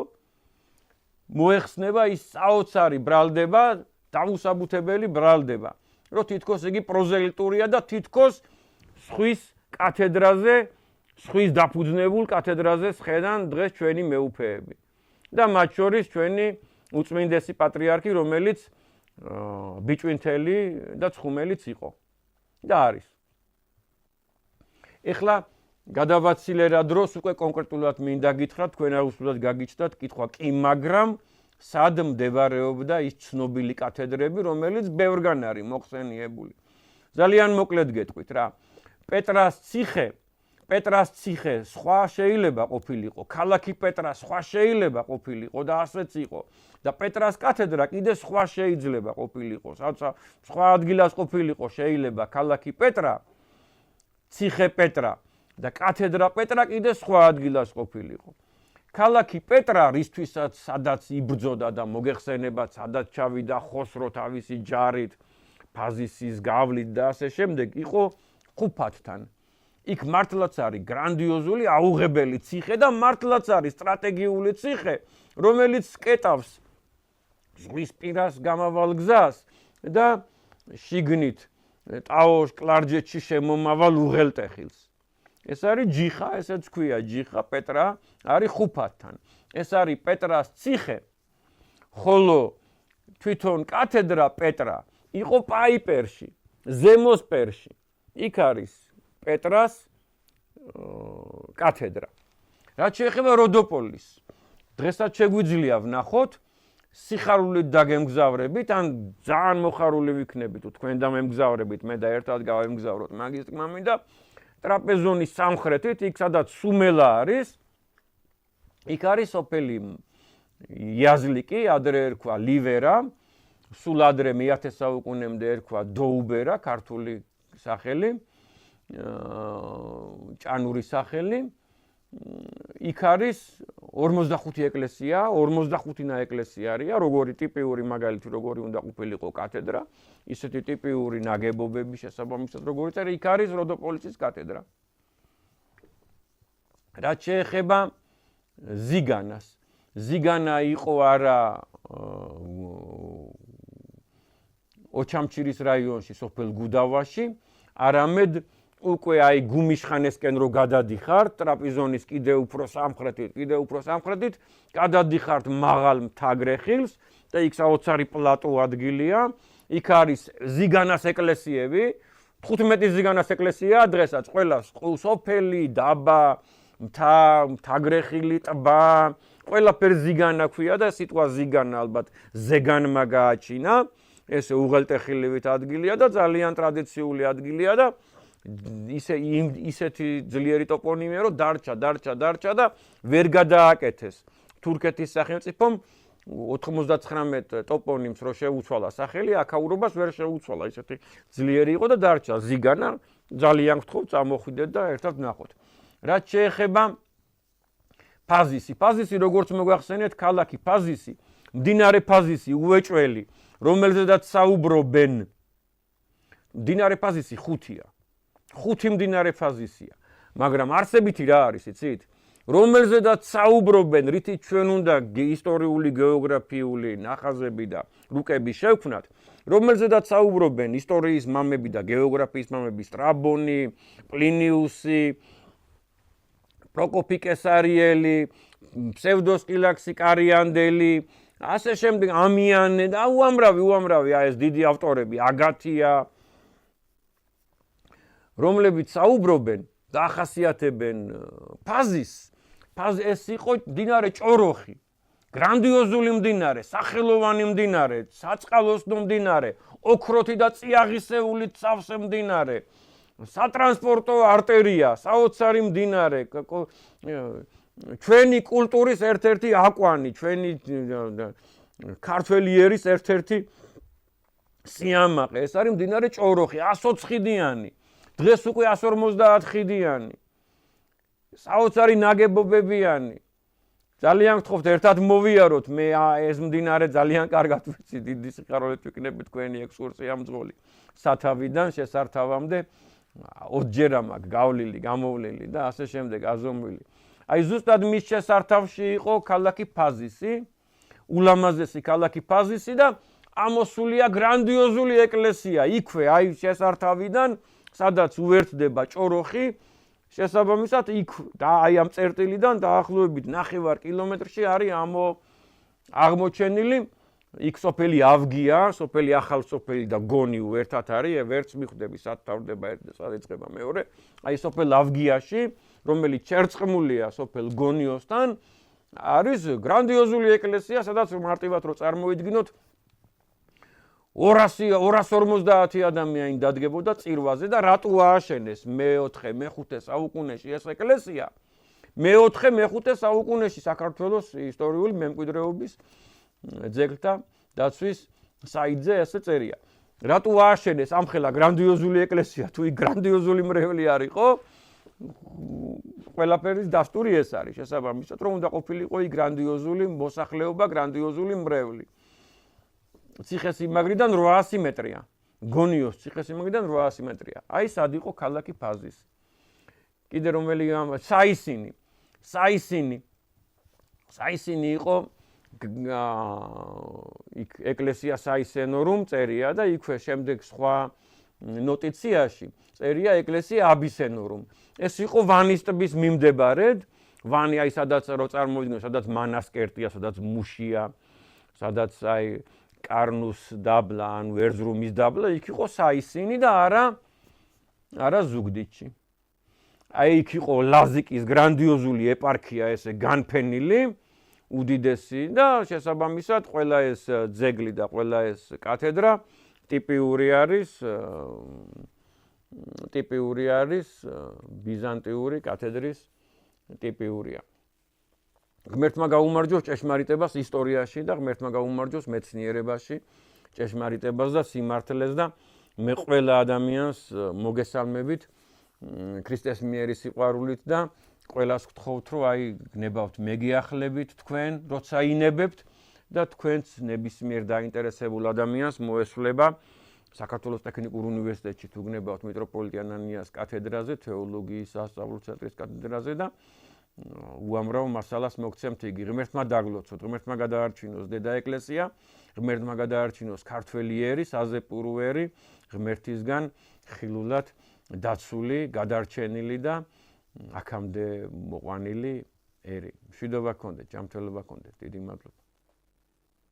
Speaker 1: მოეხსნება ის საოცარი ბრალდება, დაუსაბუთებელი ბრალდება, რომ თითქოს იგი პროზელიტურია და თითქოს სხვის კათედრაზე, სხვის დაფუძნებულ კათედრაზე სხედან დღეს ჩვენი მეუფეები. და მათ შორის ჩვენი უწმინდესი პატრიარქი, რომელიც ბიჭვინთელი და ცხუმელიც იყო და არის. ეხლა გადავაცილერა დროს უკვე კონკრეტულად მინდა გითხრათ, თქვენ აუცილებლად გაგიჩნდათ კითხვა, კი მაგრამ სად მდებარეობდა ის ცნობილი კათედრები, რომელიც ბევრგან არის მოხსენიებული. ძალიან მოკლედ გეტყვით რა. პეტრას ციხე სხვა შეიძლება ყოფილიყო, ქალაქი პეტრა სხვა შეიძლება ყოფილიყო და ასეც იყო. და პეტრას კათედრა კიდე სხვა შეიძლება ყოფილიყო, სხვა ადგილას ყოფილიყო შეიძლება ქალაქი პეტრა, ციხე პეტრა და კათედრა პეტრა კიდე სხვა ადგილას ყოფილიყო. ქალაქი პეტრა, რისთვისაც სადაც იბრძოდა და მოგეხსენებათ, სადაც ჩავიდა ხოსრო თავისი ჯარით, ფაზისის გავლით და ასე შემდეგ, იყო ხუფათთან. იქ მართლაც არის გრანდიოზული, აუღებელი ციხე და მართლაც არის სტრატეგიული ციხე, რომელიც კეტავს ზღვის პირას გამავალ გზას და შიგნით ტაოს კლარჯეთში შემომავალ უღელტეხილს. ეს არის ჯიხა, ესეც ქვია ჯიხა, პეტრა არის ხუფათთან. ეს არის პეტრას ციხე, ხოლო თვითონ კათედრა პეტრა იყო პაიპერში, ზემოსპერში. იქ არის პეტრას კათედრა. რაც შეეხება როდოპოლის, დღესაც შეგვიძლია ვნახოთ სიხარულით დაგემგზავრებით, ან ძალიან მოხარული ვიქნებით, თქვენ და მე მგზავრებით, მე და ერთად გავემგზავროთ მაგის თქმა მინდა, ტრაპეზონის სამხრეთით, იქ სადაც სუმელა არის, იქ არის სოფელი იაზლიკი, ადრე ერქვა ლივერა, სულ ადრე მე-10 საუკუნემდე ერქვა დოუბერა, ქართული სახელი, ჭანური სახელი. იქ არის 45 ეკლესია, 45 ნაეკლესია არის, როგორი ტიპიური მაგალითი როგორი უნდა ყოფილიყო კათედრა, ისეთი ტიპიური ნაგებობები შესაბამისად როგორიც არის, იქ არის როდოპოლისის კათედრა. რაც შეეხება ზიგანას. ზიგანა იყო არა ოჩამჩირის რაიონში, სოფელ გუდავაში, არამედ უკვე აი გუმიშხანესკენ რო გადადიხართ, ტრაპიზონის კიდევ უფრო სამხრეთით, გადადიხართ მაღალ მთაგრეხილს და იქ საოცარი პლატო ადგილია. იქ არის ზიგანას ეკლესიები, 15 ზიგანას ეკლესია დღესაც ყველა სოფელი, დაბა, მთაგრეხილი, ტბა, ყველაფერი ზიგანა ქვია და სიტყვა ზიგანა ალბათ ზეგანმა გააჩინა. ესე უღელტეხილივით ადგილია და ძალიან ტრადიციული ადგილია და ისეთი ძლიერი ტოპონიმია, რომ დარჩა და ვერ გადააკეთეს. თურქეთის სახელმწიფომ 99 ტოპონიმს რო შეუცვალა სახელი, აქაურობას ვერ შეუცვალა. ისეთი ძლიერი იყო და დარჩა ზიგანა. ძალიან გთხოვთ, წამოხვიდეთ და ერთად ვნახოთ. რაც შეეხება ფაზისი. ფაზისი როგორც მოგვახსენეთ, ქალაქი ფაზისი, მდინარე ფაზისი უეჭველი, რომელზედაც საუბრობენ. მდინარე ფაზისი 5-ია. 5 მდინარე ფაზისია. მაგრამ არსებითი რა არის, იცით? რომელზედაც საუბრობენ, რითიც ჩვენ უნდა ისტორიული, გეოგრაფიული ნახაზები და რუკები შევქმნათ, რომელზედაც საუბრობენ ისტორიის მამები და გეოგრაფიის მამები, სტრაბონი, პლინიუსი, პროკოფი კესარიელი, ფსევდოსკილაქსი კარიანდელი, ასე შემდეგ ამიანე და უამრავი ეს დიდი ავტორები, აგათია, რომლებიც საუბრობენ და ახასიათებენ ფაზისს. ეს იყო მდინარე ჭოროხი, გრანდიოზული მდინარე, სახელოვანი მდინარე, საწყალოსნო მდინარე, ოქროთი და წიაღისეულით სავსე მდინარე, სატრანსპორტო არტერია, საოცარი მდინარე, ჩვენი კულტურის ერთ-ერთი აკვანი, ჩვენი ქართველი ერის ერთ-ერთი სიამაყე. ეს არის მდინარე ჭოროხი, 120 ხიდიანი. დღეს უკვე 150 ხიდიანი. საოცარი ნაგებობებიანი. ძალიან გთხოვთ ერთად მოვიაროთ, მე ეს მდინარე ძალიან კარგად ვიცი, დიდი სიხარულით ვიკნები თქვენი ექსკურსია მძღოლი. სათავიდან შესართავამდე 20ჯერ მაქვს გავლილი, გამოვლილი და ასე შემდეგ აზომვილი. აი ზუსტად მის შესართავში იყო ქალაქი ფაზისი, ულამაზესი ქალაქი ფაზისი და ამოსულია გრანდიოზული ეკლესია. იქვე აი შესართავიდან, სადაც უერთდება ჭოროხი, შესაბამისად იქ და აი ამ წერტილიდან დაახლოებით 9 კილომეტრში არის აღმოჩენილი იქ სოფელი ავგია, სოფელი ახალსოფელი და გონიუ ერთად არის, ვერც მიხვდები სად თავდება ერთი და სად იწყება მეორე. აი სოფელ ავგიაში, რომელიც ჩერწყმულია სოფელ გონიოსთან, არის გრანდიოზული ეკლესია, სადაც მარტივად რო წარმოიდგინოთ 250 ადამიანი დადგებოდა წირვაზე და რატო ააშენეს მე-4, მე-5 საუკუნეში ეს ეკლესია? მე-4, მე-5 საუკუნეში საქართველოს ისტორიული მემკვიდრეობის ძეგლთა დაცვის საიტზე ესე წერია. რატო ააშენეს ამხელა გრანდიოზული ეკლესია? თუ იქ გრანდიოზული მრევლი არ იყო, ყველაფერის დასტური ეს არის, შესაბამისად, რომ უნდა ყოფილიყო იქ გრანდიოზული მოსახლეობა, გრანდიოზული მრევლი. ციხესიმაგრიდან 800 მეტრია. გონიოს ციხესიმაგრიდან 800 მეტრია. აი სად იყო ქალაქი ფაზისი. კიდე რომელი საისინი იყო იქ ეკლესია საისენორუმ წერია და იქვე შემდეგ სხვა ნოტიციაში წერია ეკლესია აბისენორუმ. ეს იყო ვანის ტბის მიმდებარედ, ვანი აი სადაც რო წარმოვიდგინოთ, სადაც მანასკერტია, სადაც მუშია, სადაც აი კარნუს დაბლა, ანუ ერზრუმის დაბლა, იქ იყო საისინი და არა ზუგდიდში. აი იქ იყო ლაზიკის გრანდიოზული ეპარქია, ესე განფენილი, უდიდესი და შესაბამისად ყველა ეს ძეგლი და ყველა ეს კათედრა ტიპიური არის ბიზანტიური კათედრის ტიპიურია. ღმერთმა გაუმარჯოს ჭეშმარიტებას ისტორიაში და ღმერთმა გაუმარჯოს მეცნიერებაში, ჭეშმარიტებას და სიმართლეს და მე ყველა ადამიანს მოგესალმებით ქრისტეს მიერი სიყვარულით და ყველას გთხოვთ, რომ აი გნებავთ მეგიახლებით თქვენ, როცა ინებებთ და თქვენც ნებისმიერ დაინტერესებულ ადამიანს მოესვლება საქართველოს ტექნიკურ უნივერსიტეტში თუ გნებავთ მიტროპოლიტი ანანიას კათედრაზე, თეოლოგიის სასწავლო ცენტრის კათედრაზე და უამრავ მასალას მოგცემთ იგი. ღმერთმა დაგლოცოთ, ღმერთმა გადაარჩინოს დედა ეკლესია, ღმერთმა გადაარჩინოს ქართველი ერი, საზეპურო ერი, ღმერთისგან ხილულად დაცული, გადარჩენილი და აქამდე მოყვანილი ერი. მშვიდობა გქონდეთ, ჯანმრთელობა გქონდეთ. დიდი მადლობა.